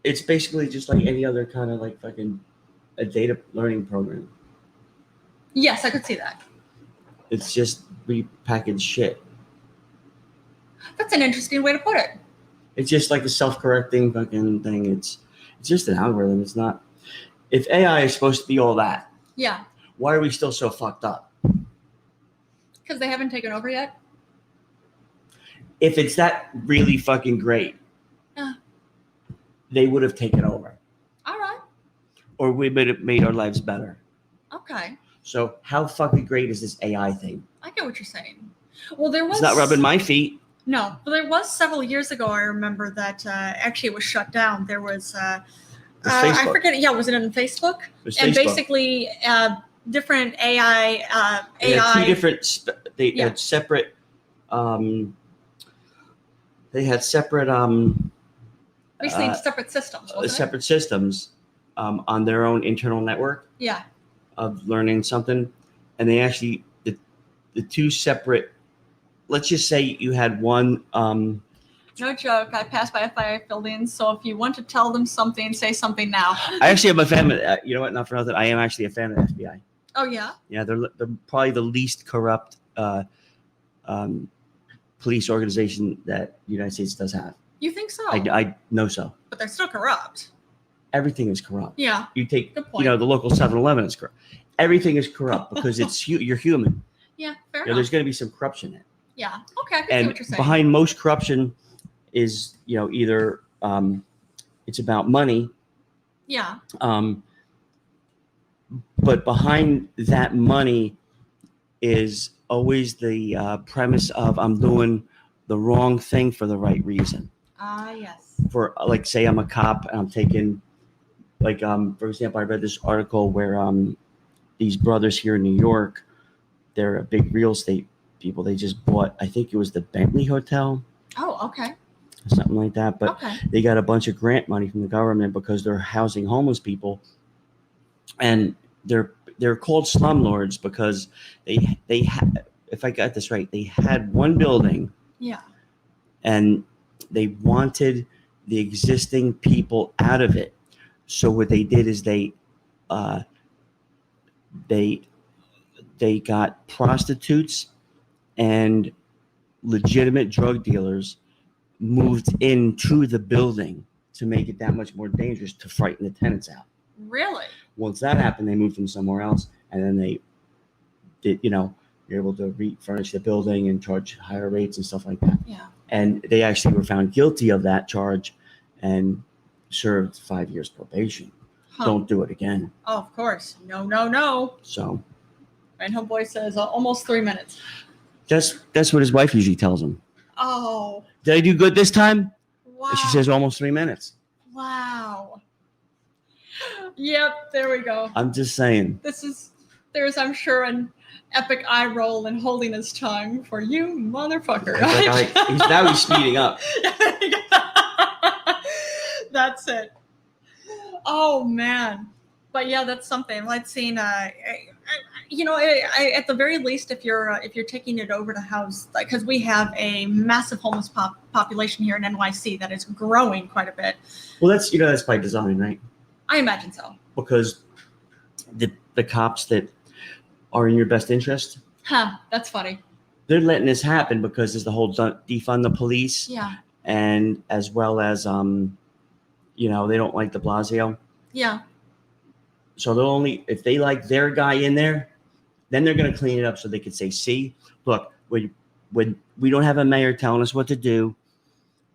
it's basically just like any other kind of like fucking a data learning program. Yes, I could see that. It's just repackaged shit. That's an interesting way to put it. It's just like a self-correcting fucking thing. It's just an algorithm. It's not. If AI is supposed to be all that, yeah, why are we still so fucked up? Because they haven't taken over yet. If it's that really fucking great, they would have taken over. All right. Or we would have made our lives better. Okay. So how fucking great is this AI thing? I get what you're saying. Well, there was... It's not rubbing my feet. No. Well, there was several years ago, I remember that actually it was shut down. There was... I forget. Yeah, was it on Facebook? It was and Facebook. Basically, different AI... They had two different... They had separate... they had separate... basically separate systems, wasn't separate systems on their own internal network. Yeah. Of learning something, and they actually the two separate. Let's just say you had one. No joke. I passed by a fire building, so if you want to tell them something, say something now. I actually am a fan of. You know what? Not for nothing. I am actually a fan of the FBI. Oh yeah. Yeah, they're probably the least corrupt police organization that the United States does have. You think so? I know so. But they're still corrupt. Everything is corrupt. Yeah. You take, Good point. the local 7-Eleven is corrupt. Everything is corrupt because you're human. Yeah, fair enough. There's going to be some corruption in it. Yeah. Okay. I can see And what you're saying. behind most corruption is, either it's about money. Yeah. But behind that money is always the premise of I'm doing the wrong thing for the right reason. Yes. For like, say I'm a cop and I'm taking, like, for example, I read this article where these brothers here in New York, they're a big real estate people. They just bought, I think it was the Bentley Hotel. Oh, okay. Something like that. But they got a bunch of grant money from the government because they're housing homeless people. And they're called slumlords because they had, if I got this right, they had one building. Yeah. And they wanted the existing people out of it. So what they did is they got prostitutes and legitimate drug dealers moved into the building to make it that much more dangerous to frighten the tenants out. Really? Once that happened, they moved him somewhere else, and then they did, you're able to refurnish the building and charge higher rates and stuff like that. Yeah. And they actually were found guilty of that charge and served 5 years probation. Huh. Don't do it again. Oh, of course. No. So. And Homeboy says almost 3 minutes. That's what his wife usually tells him. Oh. Did I do good this time? Wow. And she says almost 3 minutes. Wow. Yep, there we go. I'm just saying. There's, I'm sure, an epic eye roll and holding his tongue for you, motherfucker. Now he's speeding up. That's it. Oh, man. But yeah, that's something. Let's see. At the very least, if you're taking it over to house, because we have a massive homeless population here in NYC that is growing quite a bit. Well, that's by design, right? I imagine so. Because the cops that are in your best interest. Huh? That's funny. They're letting this happen because there's the whole defund the police. Yeah. And as well as they don't like de Blasio. Yeah. So they'll only, if they like their guy in there, then they're going to clean it up so they could say, see, look, when we don't have a mayor telling us what to do,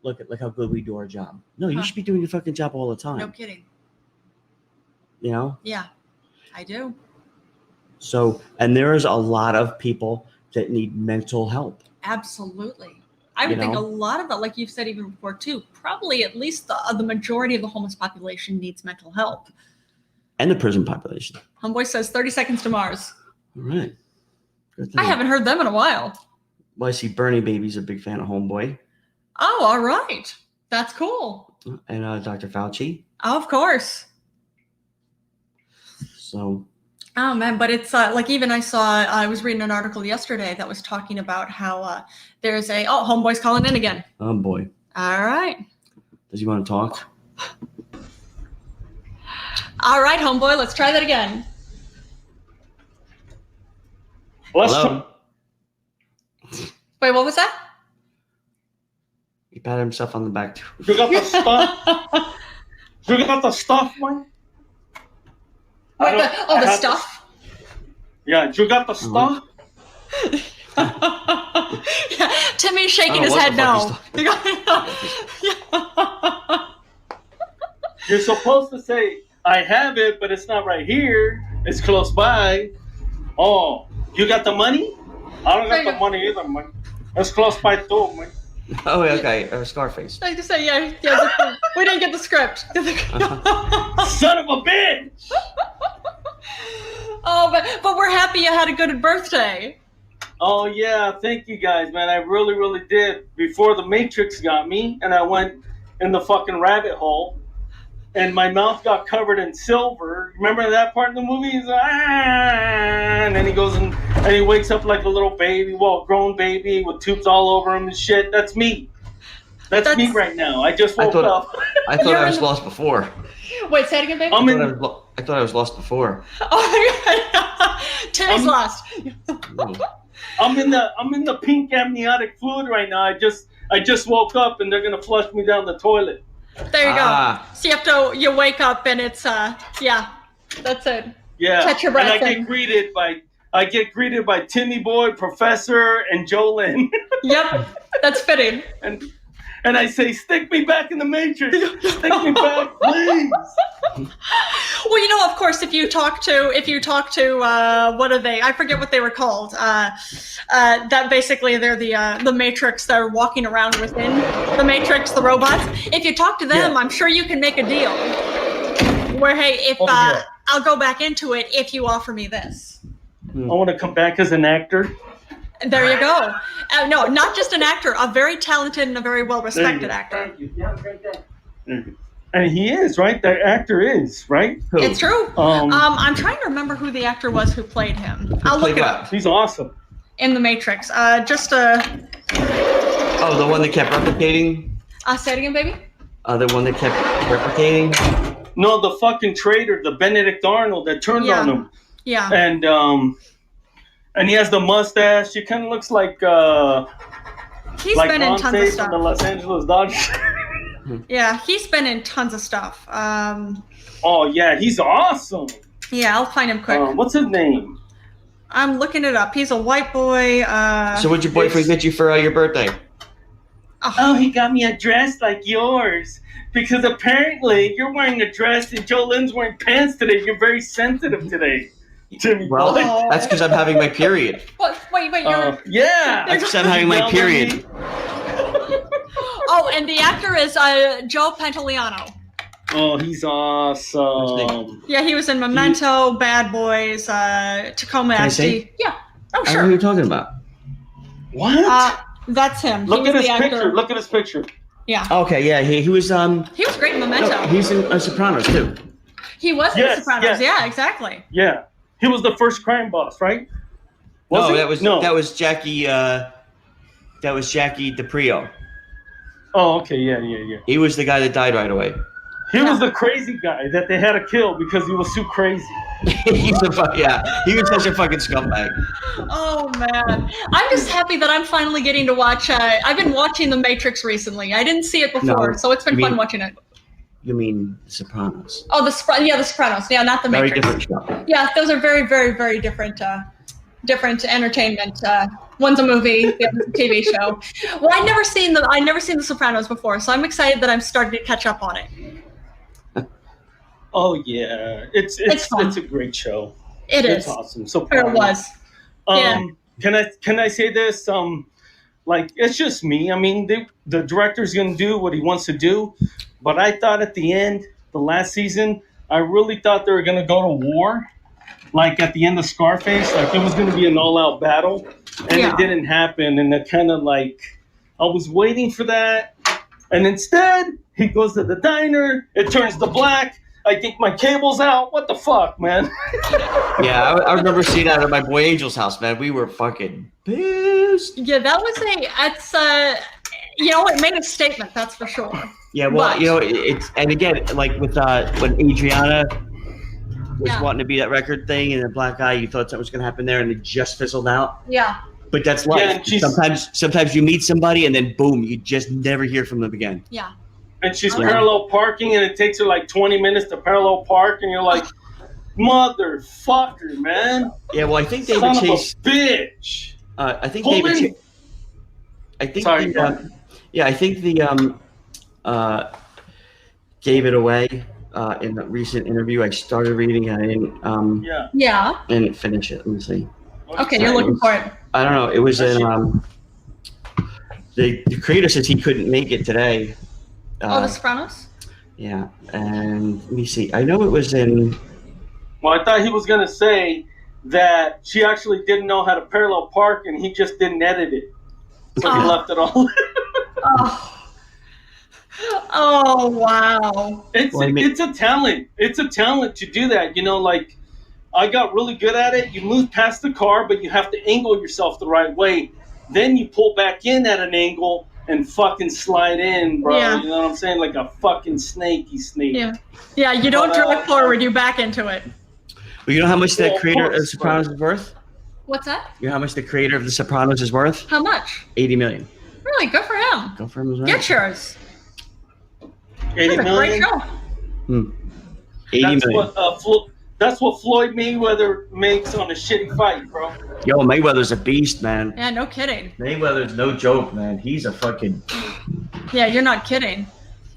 look how good we do our job. No, you should be doing your fucking job all the time. No kidding. Yeah, I do. So, and there is a lot of people that need mental help. Absolutely. I would think a lot of it, like you've said even before too, probably at least the majority of the homeless population needs mental help. And the prison population. Homeboy says 30 Seconds to Mars. All right. I haven't heard them in a while. Well, I see Bernie Baby's a big fan of Homeboy. Oh, all right. That's cool. And Dr. Fauci. Oh, of course. So. Oh, man. But it's like even I was reading an article yesterday that was talking about how there's Homeboy's calling in again. Oh, boy. All right. Does he want to talk? All right, Homeboy. Let's try that again. Hello? Wait, what was that? He patted himself on the back too. You got the stuff? You got the stuff, man? The stuff? Yeah, you got the stuff? Yeah, Timmy's shaking his head no. You're supposed to say, I have it, but it's not right here. It's close by. Oh, you got the money? I don't got the money either, man. It's close by too, man. Oh, okay. Scarface. I just say, yeah. We didn't get the script. Son of a bitch! Oh, but we're happy you had a good birthday. Oh, yeah. Thank you guys, man. I really, really did. Before the Matrix got me, and I went in the fucking rabbit hole, and my mouth got covered in silver. Remember that part in the movie? He's like, and then he goes and he wakes up like a little baby, grown baby with tubes all over him and shit. That's me. That's me right now. I just woke up. I thought I was lost before. Wait, say it again, baby. I thought I was lost before. Oh, Timmy's lost. I'm in the pink amniotic fluid right now. I just woke up and they're gonna flush me down the toilet. There you go. So you wake up and it's that's it. Yeah. Catch your breath. And I get greeted by Timmy Boy, Professor, and Jolynn. Yep, that's fitting. And I say, stick me back in the Matrix. Stick me back, please. Well, of course, if you talk to what are they? I forget what they were called. That basically they're the Matrix. They're walking around within the Matrix, the robots. If you talk to them, I'm sure you can make a deal. Where hey, I'll go back into it if you offer me this. I want to come back as an actor. There you go. No, not just an actor, a very talented and a very well-respected actor. Thank you. Yeah, right there. And he is, right? The actor is, right? It's true. I'm trying to remember who the actor was who played him. I'll look it up. He's awesome. In the Matrix. The one that kept replicating? Say it again, baby? The one that kept replicating? No, the fucking traitor, the Benedict Arnold that turned on him. Yeah. And he has the mustache. He kind of looks like he's been in tons of stuff. From the Los Angeles Dodgers. Yeah, he's been in tons of stuff. Oh yeah, he's awesome. Yeah, I'll find him quick. What's his name? I'm looking it up. He's a white boy. So what'd your boyfriend get you for your birthday? Oh, he got me a dress like yours. Because apparently you're wearing a dress and Jolynn's wearing pants today. You're very sensitive today. Jimmy, well, that's because I'm having my period. What? Wait, yeah. That's because I'm having my period. Oh, and the actor is Joe Pantoliano. Oh, he's awesome. Yeah, he was in Memento, Bad Boys, Tacoma SD. Yeah. Oh, sure. I know who you're talking about. What? That's him. Look at his picture. Look at his picture. Yeah. Okay, yeah, he was He was great in Memento. No, he's in Sopranos too. He was in Sopranos. Yes. Yeah, exactly. Yeah. He was the first crime boss, right? That was Jackie DiPrio. Oh, okay, yeah. He was the guy that died right away. He was the crazy guy that they had to kill because he was too crazy. He was such a fucking scumbag. Oh man, I'm just happy that I'm finally getting to watch. I've been watching The Matrix recently. I didn't see it before, so it's been fun watching it. You mean The Sopranos? Oh, The Sopranos. Yeah, not The Matrix. Very different show. Yeah, those are very, very, very different. Different entertainment. One's a movie, the other's a TV show. Well, I'd never seen The Sopranos before, so I'm excited that I'm starting to catch up on it. Oh yeah, it's a great show. It's awesome. So it was. Yeah. Can I say this? Like it's just me. I mean, the director's gonna do what he wants to do, but I thought at the end, the last season, I really thought they were gonna go to war. Like at the end of Scarface, like it was gonna be an all-out battle, and it didn't happen. And it kind of like I was waiting for that, and instead he goes to the diner. It turns to black. I think my cable's out. What the fuck, man? Yeah, I remember seeing that at my boy Angel's house, man. We were fucking pissed. Yeah, that was it made a statement, that's for sure. Yeah, well, it's, and again, like with when Adriana was wanting to be that record thing and the black guy, you thought something was going to happen there and it just fizzled out. Yeah. But that's life. Yeah, sometimes you meet somebody and then boom, you just never hear from them again. Yeah. And she's parallel parking, and it takes her like 20 minutes to parallel park, and you're like, motherfucker, man. Yeah, well, I think David Chase. Son of a bitch. I think David Chase. I think. Sorry, I think gave it away in a recent interview. I started reading. I didn't. I didn't finish it. Let me see. Okay, you're looking for it. I don't know. It was in. The creator says he couldn't make it today. The Sopranos? Yeah, and let me see. I know it was in... Well, I thought he was going to say that she actually didn't know how to parallel park and he just didn't edit it. So he left it all. Oh, wow. It's a talent. It's a talent to do that. You know, like, I got really good at it. You move past the car, but you have to angle yourself the right way. Then you pull back in at an angle and fucking slide in, bro. Yeah. You know what I'm saying? Like a fucking snaky snake. Yeah, you don't drive forward, you back into it. Well, you know how much that creator of The Sopranos is worth? What's that? You know how much the creator of The Sopranos is worth? How much? $80 million. Really? Good for him. Go for him as well. Get yours. $80 million? Great show. $80 million. That's what Floyd Mayweather makes on a shitty fight, bro. Yo, Mayweather's a beast, man. Yeah, no kidding. Mayweather's no joke, man. He's a fucking... Yeah, you're not kidding.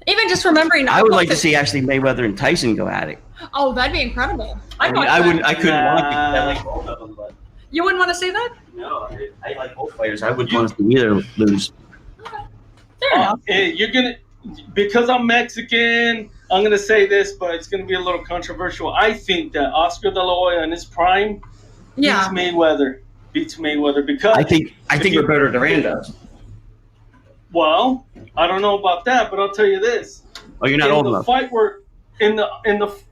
Even just remembering... I would like to see actually Mayweather and Tyson go at it. Oh, that'd be incredible. I couldn't want to. I like both of them, but... You wouldn't want to see that? No, I like both players. I wouldn't want to see either lose. Okay. Fair enough. You're going to... Because I'm Mexican... I'm going to say this, but it's going to be a little controversial. I think that Oscar De La Hoya in his prime beats Mayweather because I think Roberto Duran does. Well, I don't know about that, but I'll tell you this. Oh, you're not old enough.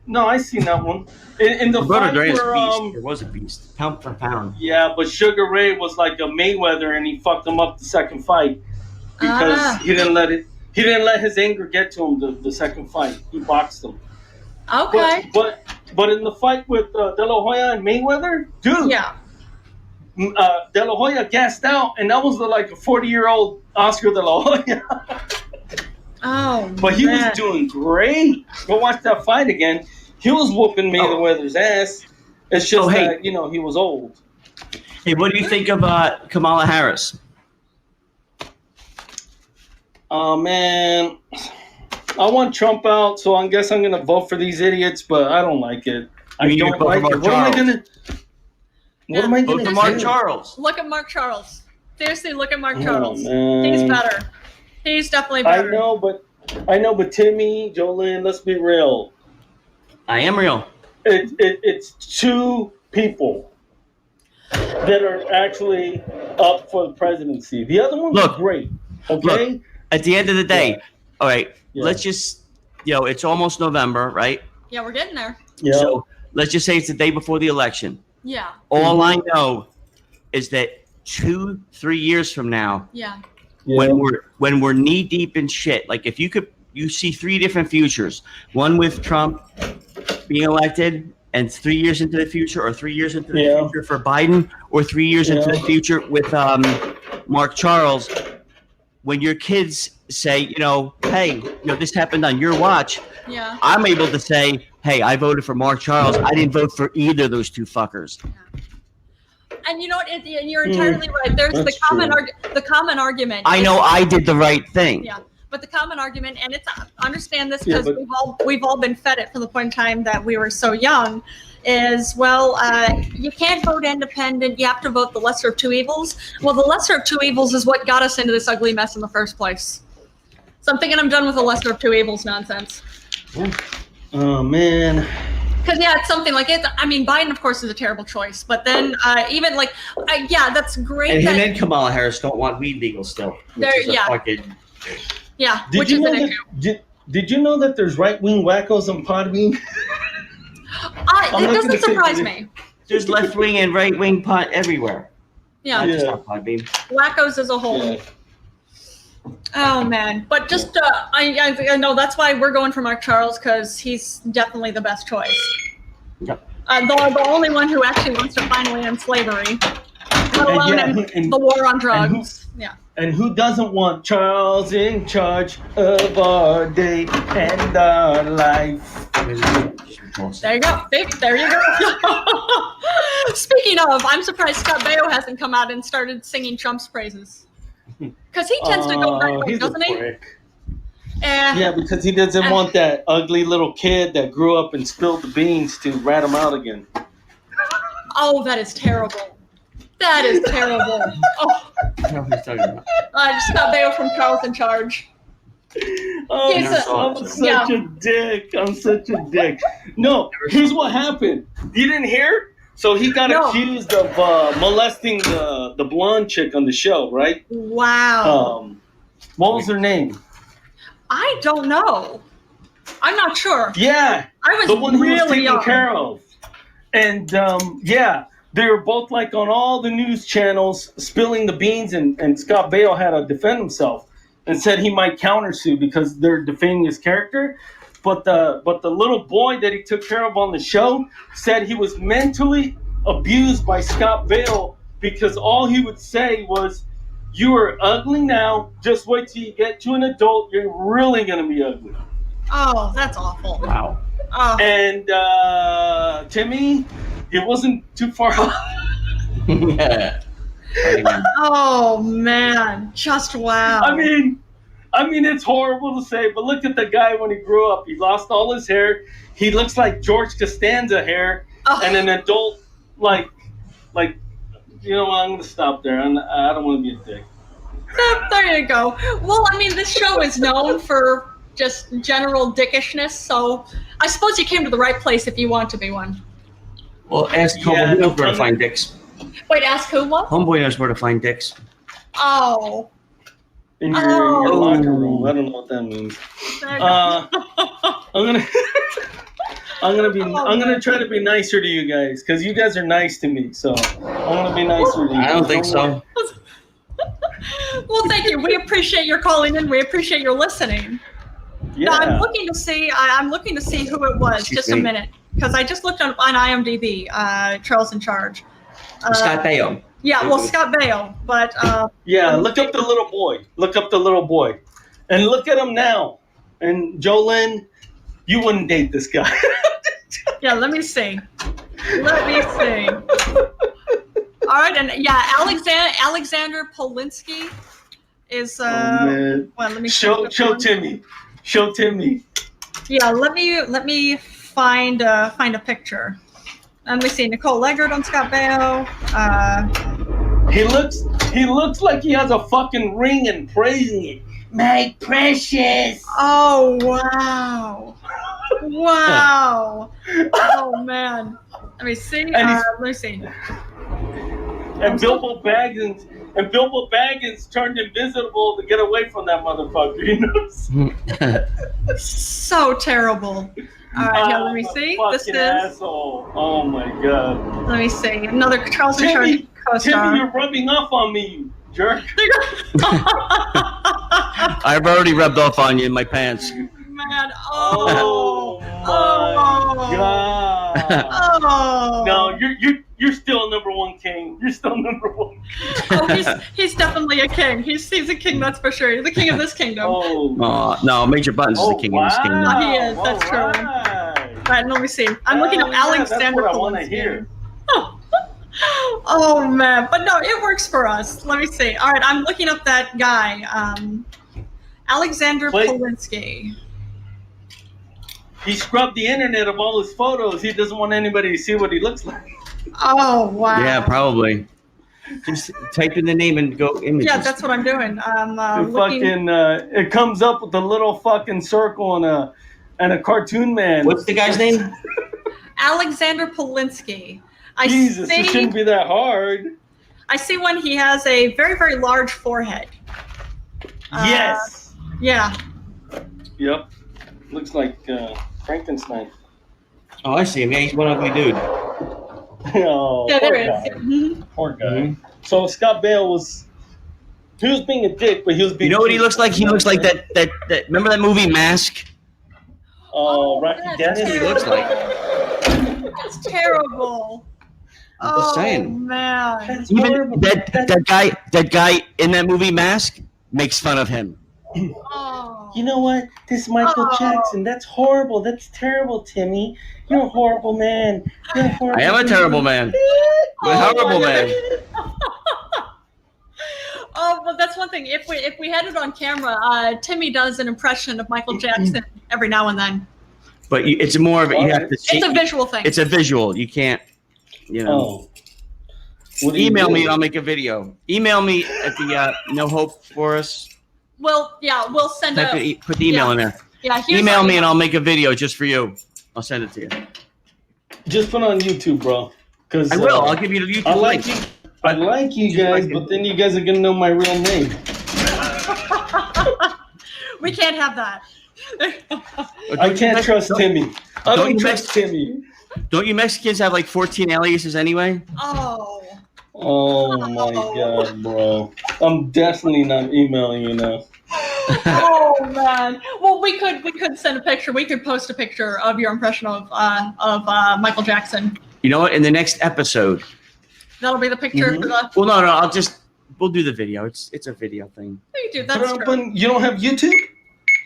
No, I seen that one. In the Roberto fight Duran's where beast. It was a beast, pound for pound. Yeah, but Sugar Ray was like a Mayweather, and he fucked him up the second fight because he didn't let it. He didn't let his anger get to him the second fight. He boxed him. Okay. But in the fight with De La Hoya and Mayweather, dude. Yeah. De La Hoya gassed out, and that was like a 40-year-old Oscar De La Hoya. Oh, but he was doing great. Go watch that fight again. he was whooping Mayweather's ass. It's just that, he was old. Hey, what do you think of Kamala Harris? Oh, man. I want Trump out, so I guess I'm going to vote for these idiots, but I don't like it. I don't like it. What am I going to vote for Mark Charles? Look at Mark Charles. Seriously, look at Mark Charles. He's better. He's definitely better. I know, but Timmy, Jolynn, let's be real. I am real. It's two people that are actually up for the presidency. The other one's great. Okay? Look, at the end of the day, all right, let's just, it's almost November, right? Yeah, we're getting there. Yeah. So let's just say it's the day before the election. Yeah. All I know is that 2-3 years from now, when we're knee deep in shit, like if you see 3 different futures, one with Trump being elected and 3 years into the future, or 3 years into the future for Biden, or 3 years into the future with Mark Charles. When your kids say, hey, this happened on your watch, I'm able to say, hey, I voted for Mark Charles. I didn't vote for either of those two fuckers. Yeah. And you know what? And you're entirely right. There's the common argument. I know I did the right thing. Yeah. But the common argument, and it's understand this because we've all been fed it from the point in time that we were so young, is you can't vote independent. You have to vote the lesser of two evils. Well, the lesser of two evils is what got us into this ugly mess in the first place. So I'm thinking I'm done with the lesser of two evils nonsense. Oh man. Because it's something like it. I mean, Biden, of course, is a terrible choice. But then even that's great. And him and Kamala Harris don't want weed legal still. Did you know that there's right-wing wackos on Podbean? It doesn't surprise me. There's left-wing and right-wing pot everywhere. Yeah. Just not Podbean. Wackos as a whole. Yeah. Oh man! But just I know that's why we're going for Mark Charles, because he's definitely the best choice. Yep. The only one who actually wants to finally end slavery, let alone the war on drugs. And who doesn't want Charles in charge of our day and our life? There you go. There you go. Speaking of, I'm surprised Scott Baio hasn't come out and started singing Trump's praises. Because he tends to go that way, doesn't he? Yeah, because he doesn't want that ugly little kid that grew up and spilled the beans to rat him out again. Oh, that is terrible. That is terrible. Oh. Scott Baio from Charles in Charge. Oh, I'm such a dick. I'm such a dick. No, here's what happened. You didn't hear? So he got accused of molesting the blonde chick on the show, right? Wow. What was her name? I don't know. I'm not sure. Yeah. I was the one really who was taken young. care of. And they were both like on all the news channels spilling the beans, and Scott Baio had to defend himself and said he might countersue because they're defaming his character. But the little boy that he took care of on the show said he was mentally abused by Scott Baio because all he would say was, "You are ugly now. Just wait till you get to an adult. You're really gonna be ugly." Oh, that's awful. Wow. Oh. And Timmy, it wasn't too far off. Oh man, just wow. I mean, it's horrible to say, but look at the guy when he grew up. He lost all his hair. He looks like George Costanza hair, and an adult, I'm going to stop there. I don't want to be a dick. There you go. Well, I mean, this show is known for just general dickishness, so I suppose you came to the right place if you want to be one. Well, ask Homeboy knows where to find dicks. Wait, ask who what? Homeboy knows where to find dicks. Oh. In your locker room. I don't know what that means. I'm gonna try to be nicer to you guys because you guys are nice to me. So I'm gonna be nicer to you. I don't think so. Well, thank you. We appreciate your calling in. We appreciate your listening. Yeah. Now, I'm looking to see who it was. Just a minute, because I just looked on IMDb. Charles in Charge. Scott Baio. Yeah, well, Scott Baio, but look up the little boy. Look up the little boy, and look at him now. And Jolynn, you wouldn't date this guy. Yeah, let me see. Let me see. All right, and yeah, Alexander Polinsky is well, let me show Timmy. Show Timmy. Yeah, let me find a picture. Let me see. Nicole Leggard on Scott Baio. He looks like he has a fucking ring and praising it. My precious. Oh wow. Wow. Oh man. Let me see. Let me see. And Bilbo Baggins turned invisible to get away from that motherfucker. You know? So terrible. All right, yeah, let me see. This is asshole. Oh my god. Let me see. Another Charles and Charlie co-star. Timmy, you're rubbing off on me, you jerk. I've already rubbed off on you in my pants. Man, oh my god. Oh. No, you're still number one king. You're still number one. Oh, he's definitely a king. He's a king, that's for sure. He's the king of this kingdom. Oh no, Major Buttons is the king of this kingdom. Oh, he is. That's true. All right, let me see. I'm looking up Alexander Polinsky. Oh man, but no, it works for us. Let me see. All right, I'm looking up that guy, Alexander Polinsky. He scrubbed the internet of all his photos. He doesn't want anybody to see what he looks like. Oh wow. Yeah, probably. Just type in the name and go images. Yeah, that's what I'm doing. Looking... It comes up with a little fucking circle and a cartoon man. What's the guy's name? Alexander Polinsky. Jesus, it shouldn't be that hard. I see one. He has a very, very large forehead. Yes. Yeah. Yep. Looks like Frankenstein. Oh, I see him. Yeah, he's one ugly dude. Oh, yeah, there is. Mm-hmm. Poor guy. Mm-hmm. So Scott Baio was being a dick, but he was being. You know what he looks like? He looks like that. Remember that movie Mask? Rocky Dennis. He looks like. That's terrible. I'm just saying. Man. Even that guy in that movie Mask makes fun of him. Oh. You know what? This is Michael Jackson. That's horrible. That's terrible, Timmy. You're a horrible man. You're a horrible I am a terrible man. I'm a horrible man. Oh, well, that's one thing. If we had it on camera, Timmy does an impression of Michael Jackson every now and then. But it's more of it. You have to see. It's a visual thing. It's a visual. You can't. You know. Oh. Email me. I'll make a video. Email me at the No Hope for Us. Well, yeah, we'll send it. Put the email in there. Yeah. Email me and I'll make a video just for you. I'll send it to you. Just put it on YouTube, bro. I will. I'll give you the YouTube link. I like you guys, but then you guys are gonna know my real name. We can't have that. I can't trust Timmy. I don't trust Timmy. Don't you Mexicans have like 14 aliases anyway? Oh my god, bro. I'm definitely not emailing you now. Oh man. Well, we could send a picture. We could post a picture of your impression of Michael Jackson. You know what? In the next episode. That'll be the picture for the. Well, no. We'll do the video. It's a video thing. You do. That's true. You don't have YouTube?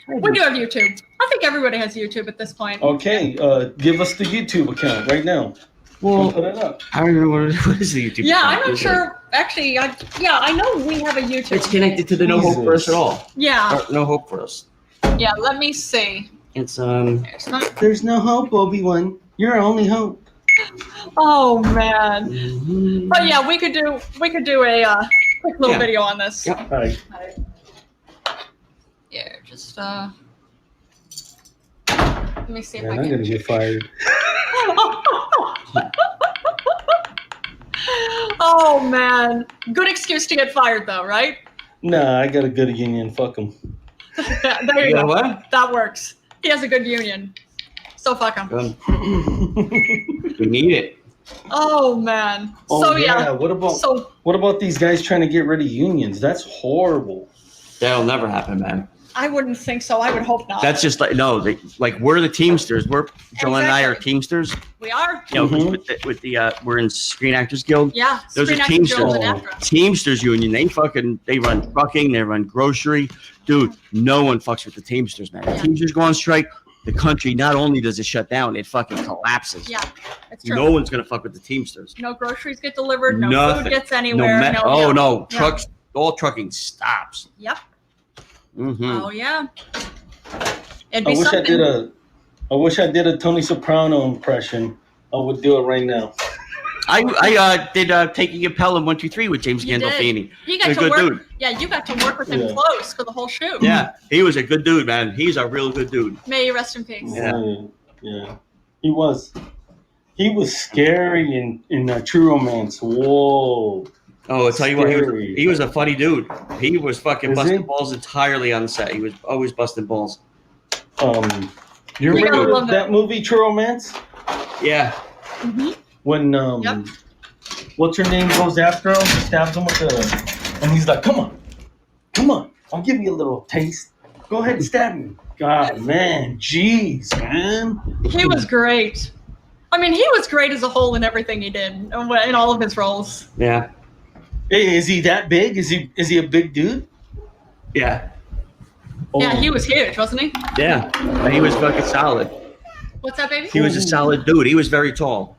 We do have YouTube. I think everybody has YouTube at this point. Okay, give us the YouTube account right now. Well, put it up. I don't know what is the YouTube. Yeah, I'm not sure. Actually, I know we have a YouTube. It's connected to the No Hope for Us at all. Yeah. Or No Hope for Us. Yeah, let me see. It's There's no hope, Obi-Wan. You're our only hope. Oh man. Mm-hmm. But yeah, we could do a quick little video on this. Yep. All right. Yeah, just let me see if I can. I'm gonna get fired. Oh man, good excuse to get fired though, right? Nah, I got a good union. Fuck them. There you go. What? That works. He has a good union. So fuck him. We need it. Oh man. Oh, so yeah. What about these guys trying to get rid of unions? That's horrible. That'll never happen, man. I wouldn't think so. I would hope not. That's just we're the Teamsters. Jolynn and I are Teamsters. We are. You know, with the we're in Screen Actors Guild. Yeah. Those are Teamsters. Teamsters union. They run trucking. They run grocery. Dude, no one fucks with the Teamsters, man. Yeah. Teamsters go on strike. the country, not only does it shut down, it fucking collapses. Yeah, it's true. No one's gonna fuck with the Teamsters. No groceries get delivered. No food gets anywhere. No. Trucks. All trucking stops. Yep. Mm-hmm. Oh yeah. It'd be something. I wish I did a Tony Soprano impression. I would do it right now. I did Taking a Pelham 1, 2, 3 with James Gandolfini. You got to work. Dude. Yeah, you got to work with him close for the whole shoot. Yeah, he was a good dude, man. He's a real good dude. May you rest in peace. Yeah. He was scary in True Romance. Whoa. Oh, I'll tell you what, he was a funny dude. He was fucking busting balls entirely on the set. He was always busting balls. You remember that movie, True Romance? Yeah. Mm-hmm. When what's her name goes after him, stabs him with and he's like, come on, I'll give you a little taste. Go ahead and stab me. God, man, jeez, man. He was great. I mean, he was great as a whole in everything he did, in all of his roles. Yeah. Hey, is he that big? Is he a big dude? Yeah. Oh. Yeah, he was huge, wasn't he? Yeah, he was fucking solid. What's that, baby? He was a solid dude. He was very tall.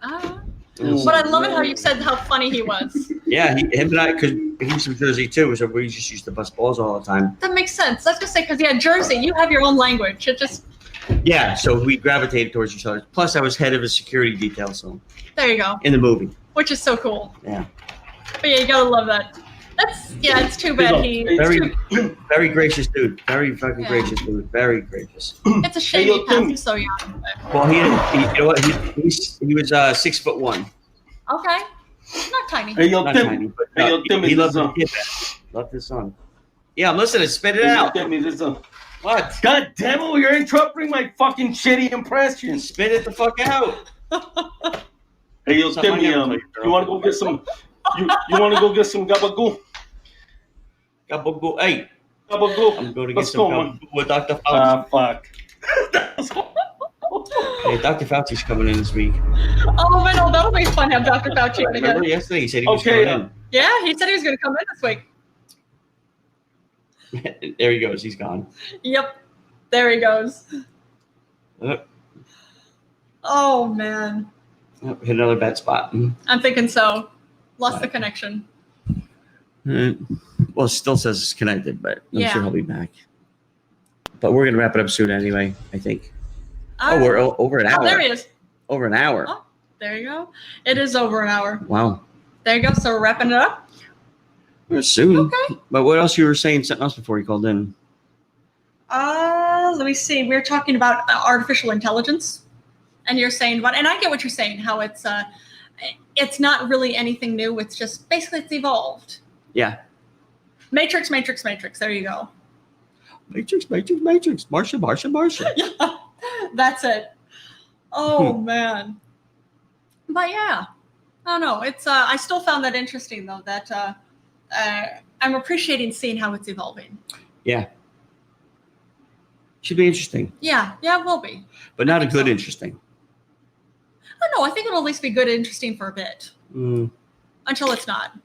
But I love it how you said how funny he was. Yeah, him and I, because he's from Jersey too, so we just used to bust balls all the time. That makes sense. Let's just say, because Jersey, you have your own language. It just. Yeah, so we gravitated towards each other. Plus, I was head of a security detail, so. There you go. In the movie. Which is so cool. Yeah. But yeah, you gotta love that. It's too bad very gracious dude. Very fucking gracious dude. Very gracious. It's a shame he passed so young. Well, he you know what? He was 6'1". Okay. Not tiny. Not tiny, but he loved his kid. Loved his son. Yeah, I'm listening. Spit it out. What? God damn it! You're interrupting my fucking shitty impression. Spit it the fuck out. Hey, yo, Timmy, you want to go get some? You want to go get some gabagool? Gabagool. Hey. Gabagool. I'm going to get some gabagool with Dr. Fauci. Fuck. Hey, Dr. Fauci's coming in this week. Oh, man, that'll be fun to have Dr. Fauci in again. Remember yesterday he said he was coming in. Yeah, he said he was going to come in this week. There he goes. He's gone. Yep. There he goes. Oh, man. Hit another bad spot. I'm thinking so. Lost the connection. Well, it still says it's connected, but I'm sure he'll be back. But we're going to wrap it up soon anyway, I think. We're over an hour. There he is. Over an hour. Oh, there you go. It is over an hour. Wow. There you go. So we're wrapping it up? We're soon. Okay. But what else you were saying? Something else before you called in. Let me see. We were talking about artificial intelligence. And you're saying and I get what you're saying, how it's not really anything new. It's just basically it's evolved. Yeah. Matrix. There you go. Matrix. Martian. Yeah, that's it. Oh man. But yeah, I don't know. It's I still found that interesting though. That I'm appreciating seeing how it's evolving. Yeah. Should be interesting. Yeah, it will be. But not a good interesting. No, I think it'll at least be good and interesting for a bit. Until it's not.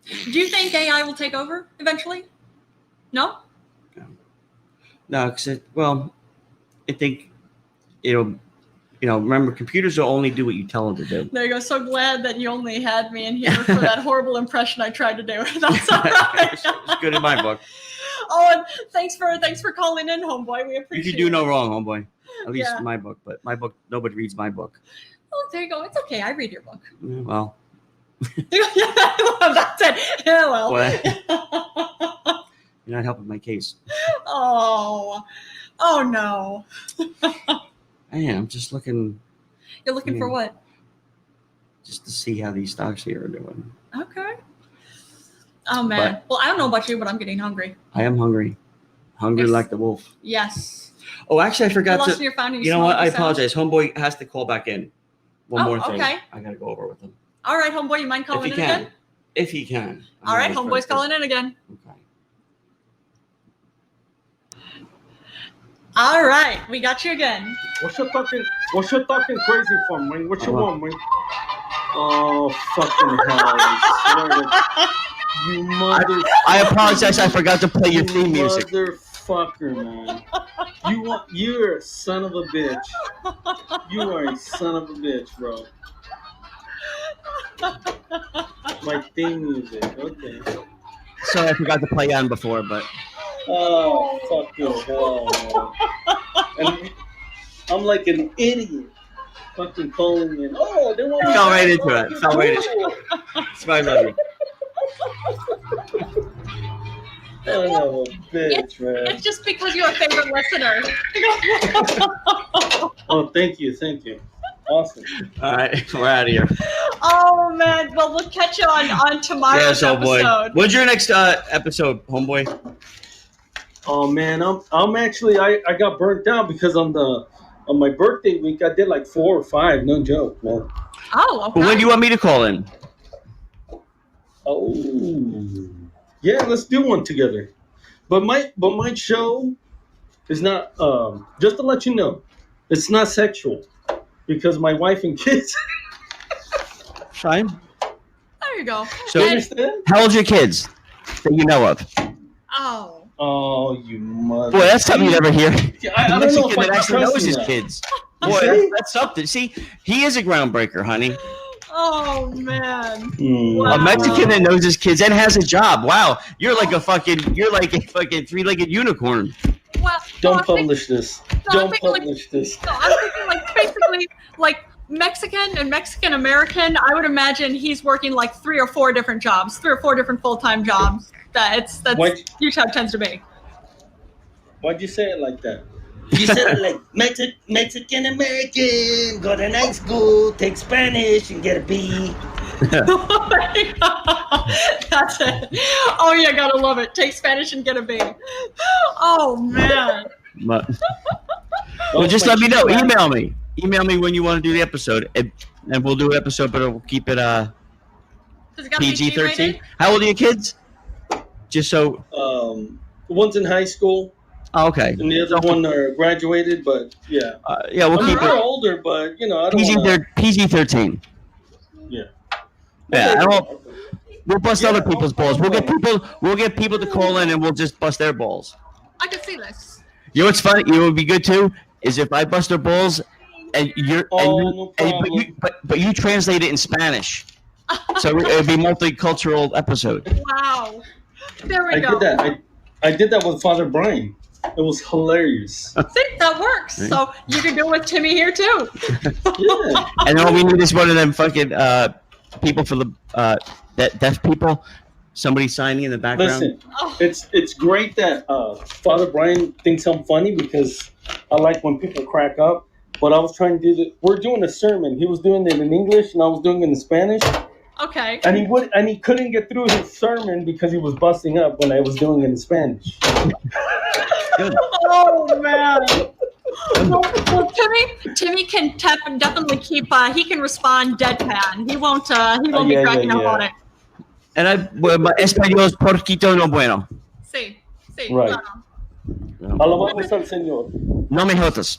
Do you think AI will take over eventually? No? No, because I think remember, computers will only do what you tell them to do. There you go. So glad that you only had me in here for that horrible impression I tried to do. That's all right. It's good in my book. Oh, and thanks for calling in, homeboy. We appreciate it. You can do no wrong, homeboy. At least my book, but my book, nobody reads my book. Oh, there you go. It's okay. I read your book. Well. That's it. Yeah, well. You're not helping my case. Oh no. I am. I'm just looking. You're looking for what? Just to see how these stocks here are doing. Okay. Oh, man. Well, I don't know about you, but I'm getting hungry. I am hungry. Hungry like the wolf. Yes. Oh, actually, I forgot to. You know what? I apologize. Homeboy has to call back in. One more thing. Okay. I got to go over with him. All right, homeboy. You mind calling in again? If he can. All right, homeboy's calling in again. Okay. All right, we got you again. What's your talking crazy for, man? What you want, man? Oh, fucking hell. I swear to you mother... I apologize. I forgot to play your theme music. fucker, man. You're a son of a bitch. You are a son of a bitch, bro. My theme music. Okay. Sorry, I forgot to play on before, but. Oh, fucking hell, man. And I'm like an idiot. Fucking calling in. Oh, they want. Fell right into it. Fell right into it. That's why I love you. Son of a bitch, man. It's just because you're a favorite listener. Oh, thank you. Awesome. All right, we're out of here. Oh man, well we'll catch you on tomorrow's episode. Boy. When's your next episode, homeboy? Oh man, I'm actually I got burnt down because on my birthday week I did like 4 or 5, no joke, man. Oh, okay. Well, when do you want me to call in? Oh, yeah, let's do one together. But my show is not just to let you know, it's not sexual because my wife and kids. Fine. There you go. So, You understand? how old's your kids that you know of? Oh, you mother. Boy, that's something you never hear. I don't know if I that can actually trust knows his that. kids. You Boy, see? that's something. See, he is a groundbreaker, honey. Oh man. A Mexican that knows his kids and has a job. Wow, you're like a fucking three-legged unicorn. Well, Don't publish this. Don't publish this. No, I'm thinking like basically like Mexican and Mexican American. I would imagine he's working like 3 or 4 different jobs, 3 or 4 different full-time jobs. That's usually how it tends to be. Why'd you say it like that? You said it like Mexican American, go to night school, take Spanish, and get a B. That's it. Oh, you gotta love it. Take Spanish and get a B. Oh man. Well, just let me know. Email me when you want to do the episode, and we'll do an episode, but we'll keep it PG-13. How old are your kids? Just so. One's in high school. Oh, okay. And the other one graduated, but yeah. Yeah, we'll keep it. They're older, but you know, I don't PG-13. Yeah. Yeah, we'll bust other people's balls. We'll get people to call in, and we'll just bust their balls. I can see this. You know what's funny? You know what would be good too is if I bust their balls, and but you translate it in Spanish, so it would be multicultural episode. Wow. There we go. I did that with Father Brian. It was hilarious. See, that works. So you can do it with Timmy here too. Yeah. And all we need is one of them fucking people for the deaf people. Somebody signing in the background. Listen, it's great that Father Brian thinks I'm funny because I like when people crack up. But I was trying to do we're doing a sermon. He was doing it in English and I was doing it in Spanish. Okay. And he couldn't get through his sermon because he was busting up when I was doing it in Spanish. Good. Oh man. Well, Timmy can definitely keep. He can respond deadpan. He won't be cracking up on it. And español es poquito no bueno. Sí. Right. Alabamos al Señor. No me jodas.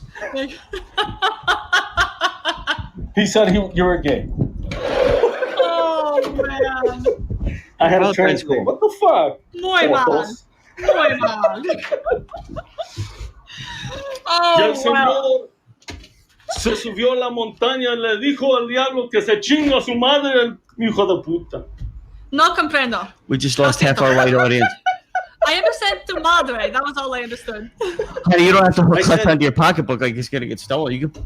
He said you were gay. Oh man. I had to translate. What the fuck? Muy mal. Oh, y el Señor se subió a la montaña y le dijo al diablo que se chinga a su madre, el hijo de puta. No comprendo. We just lost half our white audience. I understand tu madre. That was all I understood. Honey, you don't have to hook left onto your pocketbook like it's gonna get stolen. You can.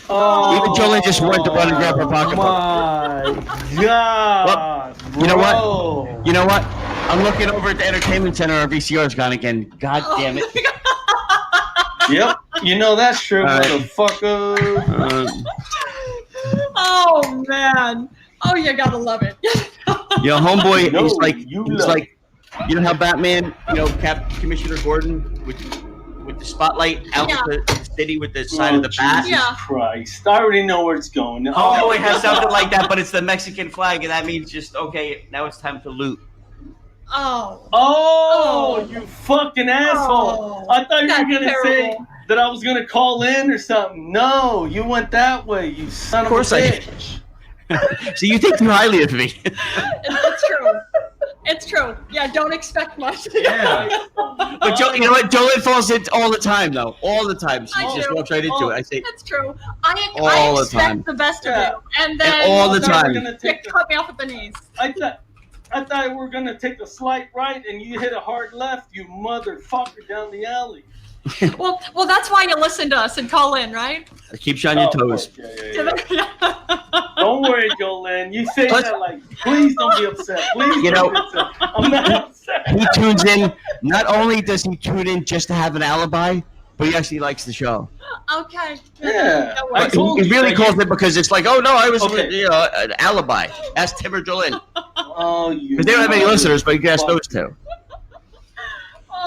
Even Jolynn just went to run and grab her pocketbook. My God. Well, you know what? You know what? I'm looking over at the entertainment center. Our VCR's gone again. God damn it. Yep. You know that's true, motherfucker. Oh man. Oh, you gotta love it. Yo, homeboy is like you know how Batman, Commissioner Gordon with the spotlight out the city with the side of the bat. Jesus Christ. I already know where it's going. Homeboy has something like that, but it's the Mexican flag, and that means just okay, now it's time to loot. Oh, you fucking asshole. I thought you were going to say that I was going to call in or something. No, you went that way, you son of a bitch. So you think too highly of me. It's true. It's true. Yeah, don't expect much. Yeah. But you know what? Jolynn falls into all the time, though. All the time. She just walks right into it. I say, that's true. I all the expect time. the best of you, and then all the time. You cut me off at the knees. I thought we were gonna take a slight right, and you hit a hard left, you motherfucker, down the alley. Well, that's why you listen to us and call in, right? It keeps you on your toes. Yeah. Don't worry, Jolynn. You say that like, please don't be upset. Please don't be upset. I'm not upset. He tunes in. Not only does he tune in just to have an alibi, but he actually likes the show. Okay. Yeah. I told he really calls it because it's like, oh no, I was an alibi. Ask Tim or Jolynn. Oh, you. Because they don't have any listeners, but you can ask those two.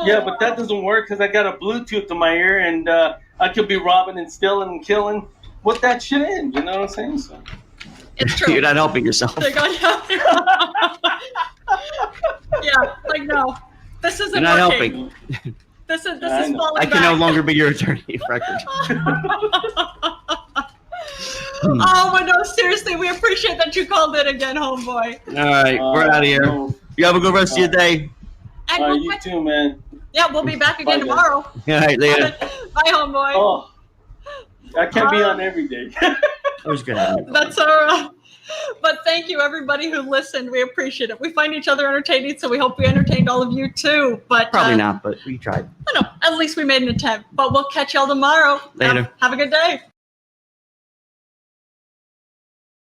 Yeah, but that doesn't work because I got a Bluetooth in my ear, and I could be robbing and stealing and killing with that shit in. You know what I'm saying? So. It's true. You're not helping yourself. Yeah, like no, this isn't. You're not working. helping. This is falling I can no longer be your attorney of record. Oh, but no, seriously, we appreciate that you called in again, homeboy. All right, we're out of here. You have a good rest of your day. And you too, man. Yeah, we'll be back again tomorrow. All right, later. Bye, homeboy. Oh, I can't be on every day. That was good. That's all right. But thank you, everybody who listened. We appreciate it. We find each other entertaining, so we hope we entertained all of you too. But probably not, but we tried. I know. At least we made an attempt. But we'll catch y'all tomorrow. Later. Have a good day.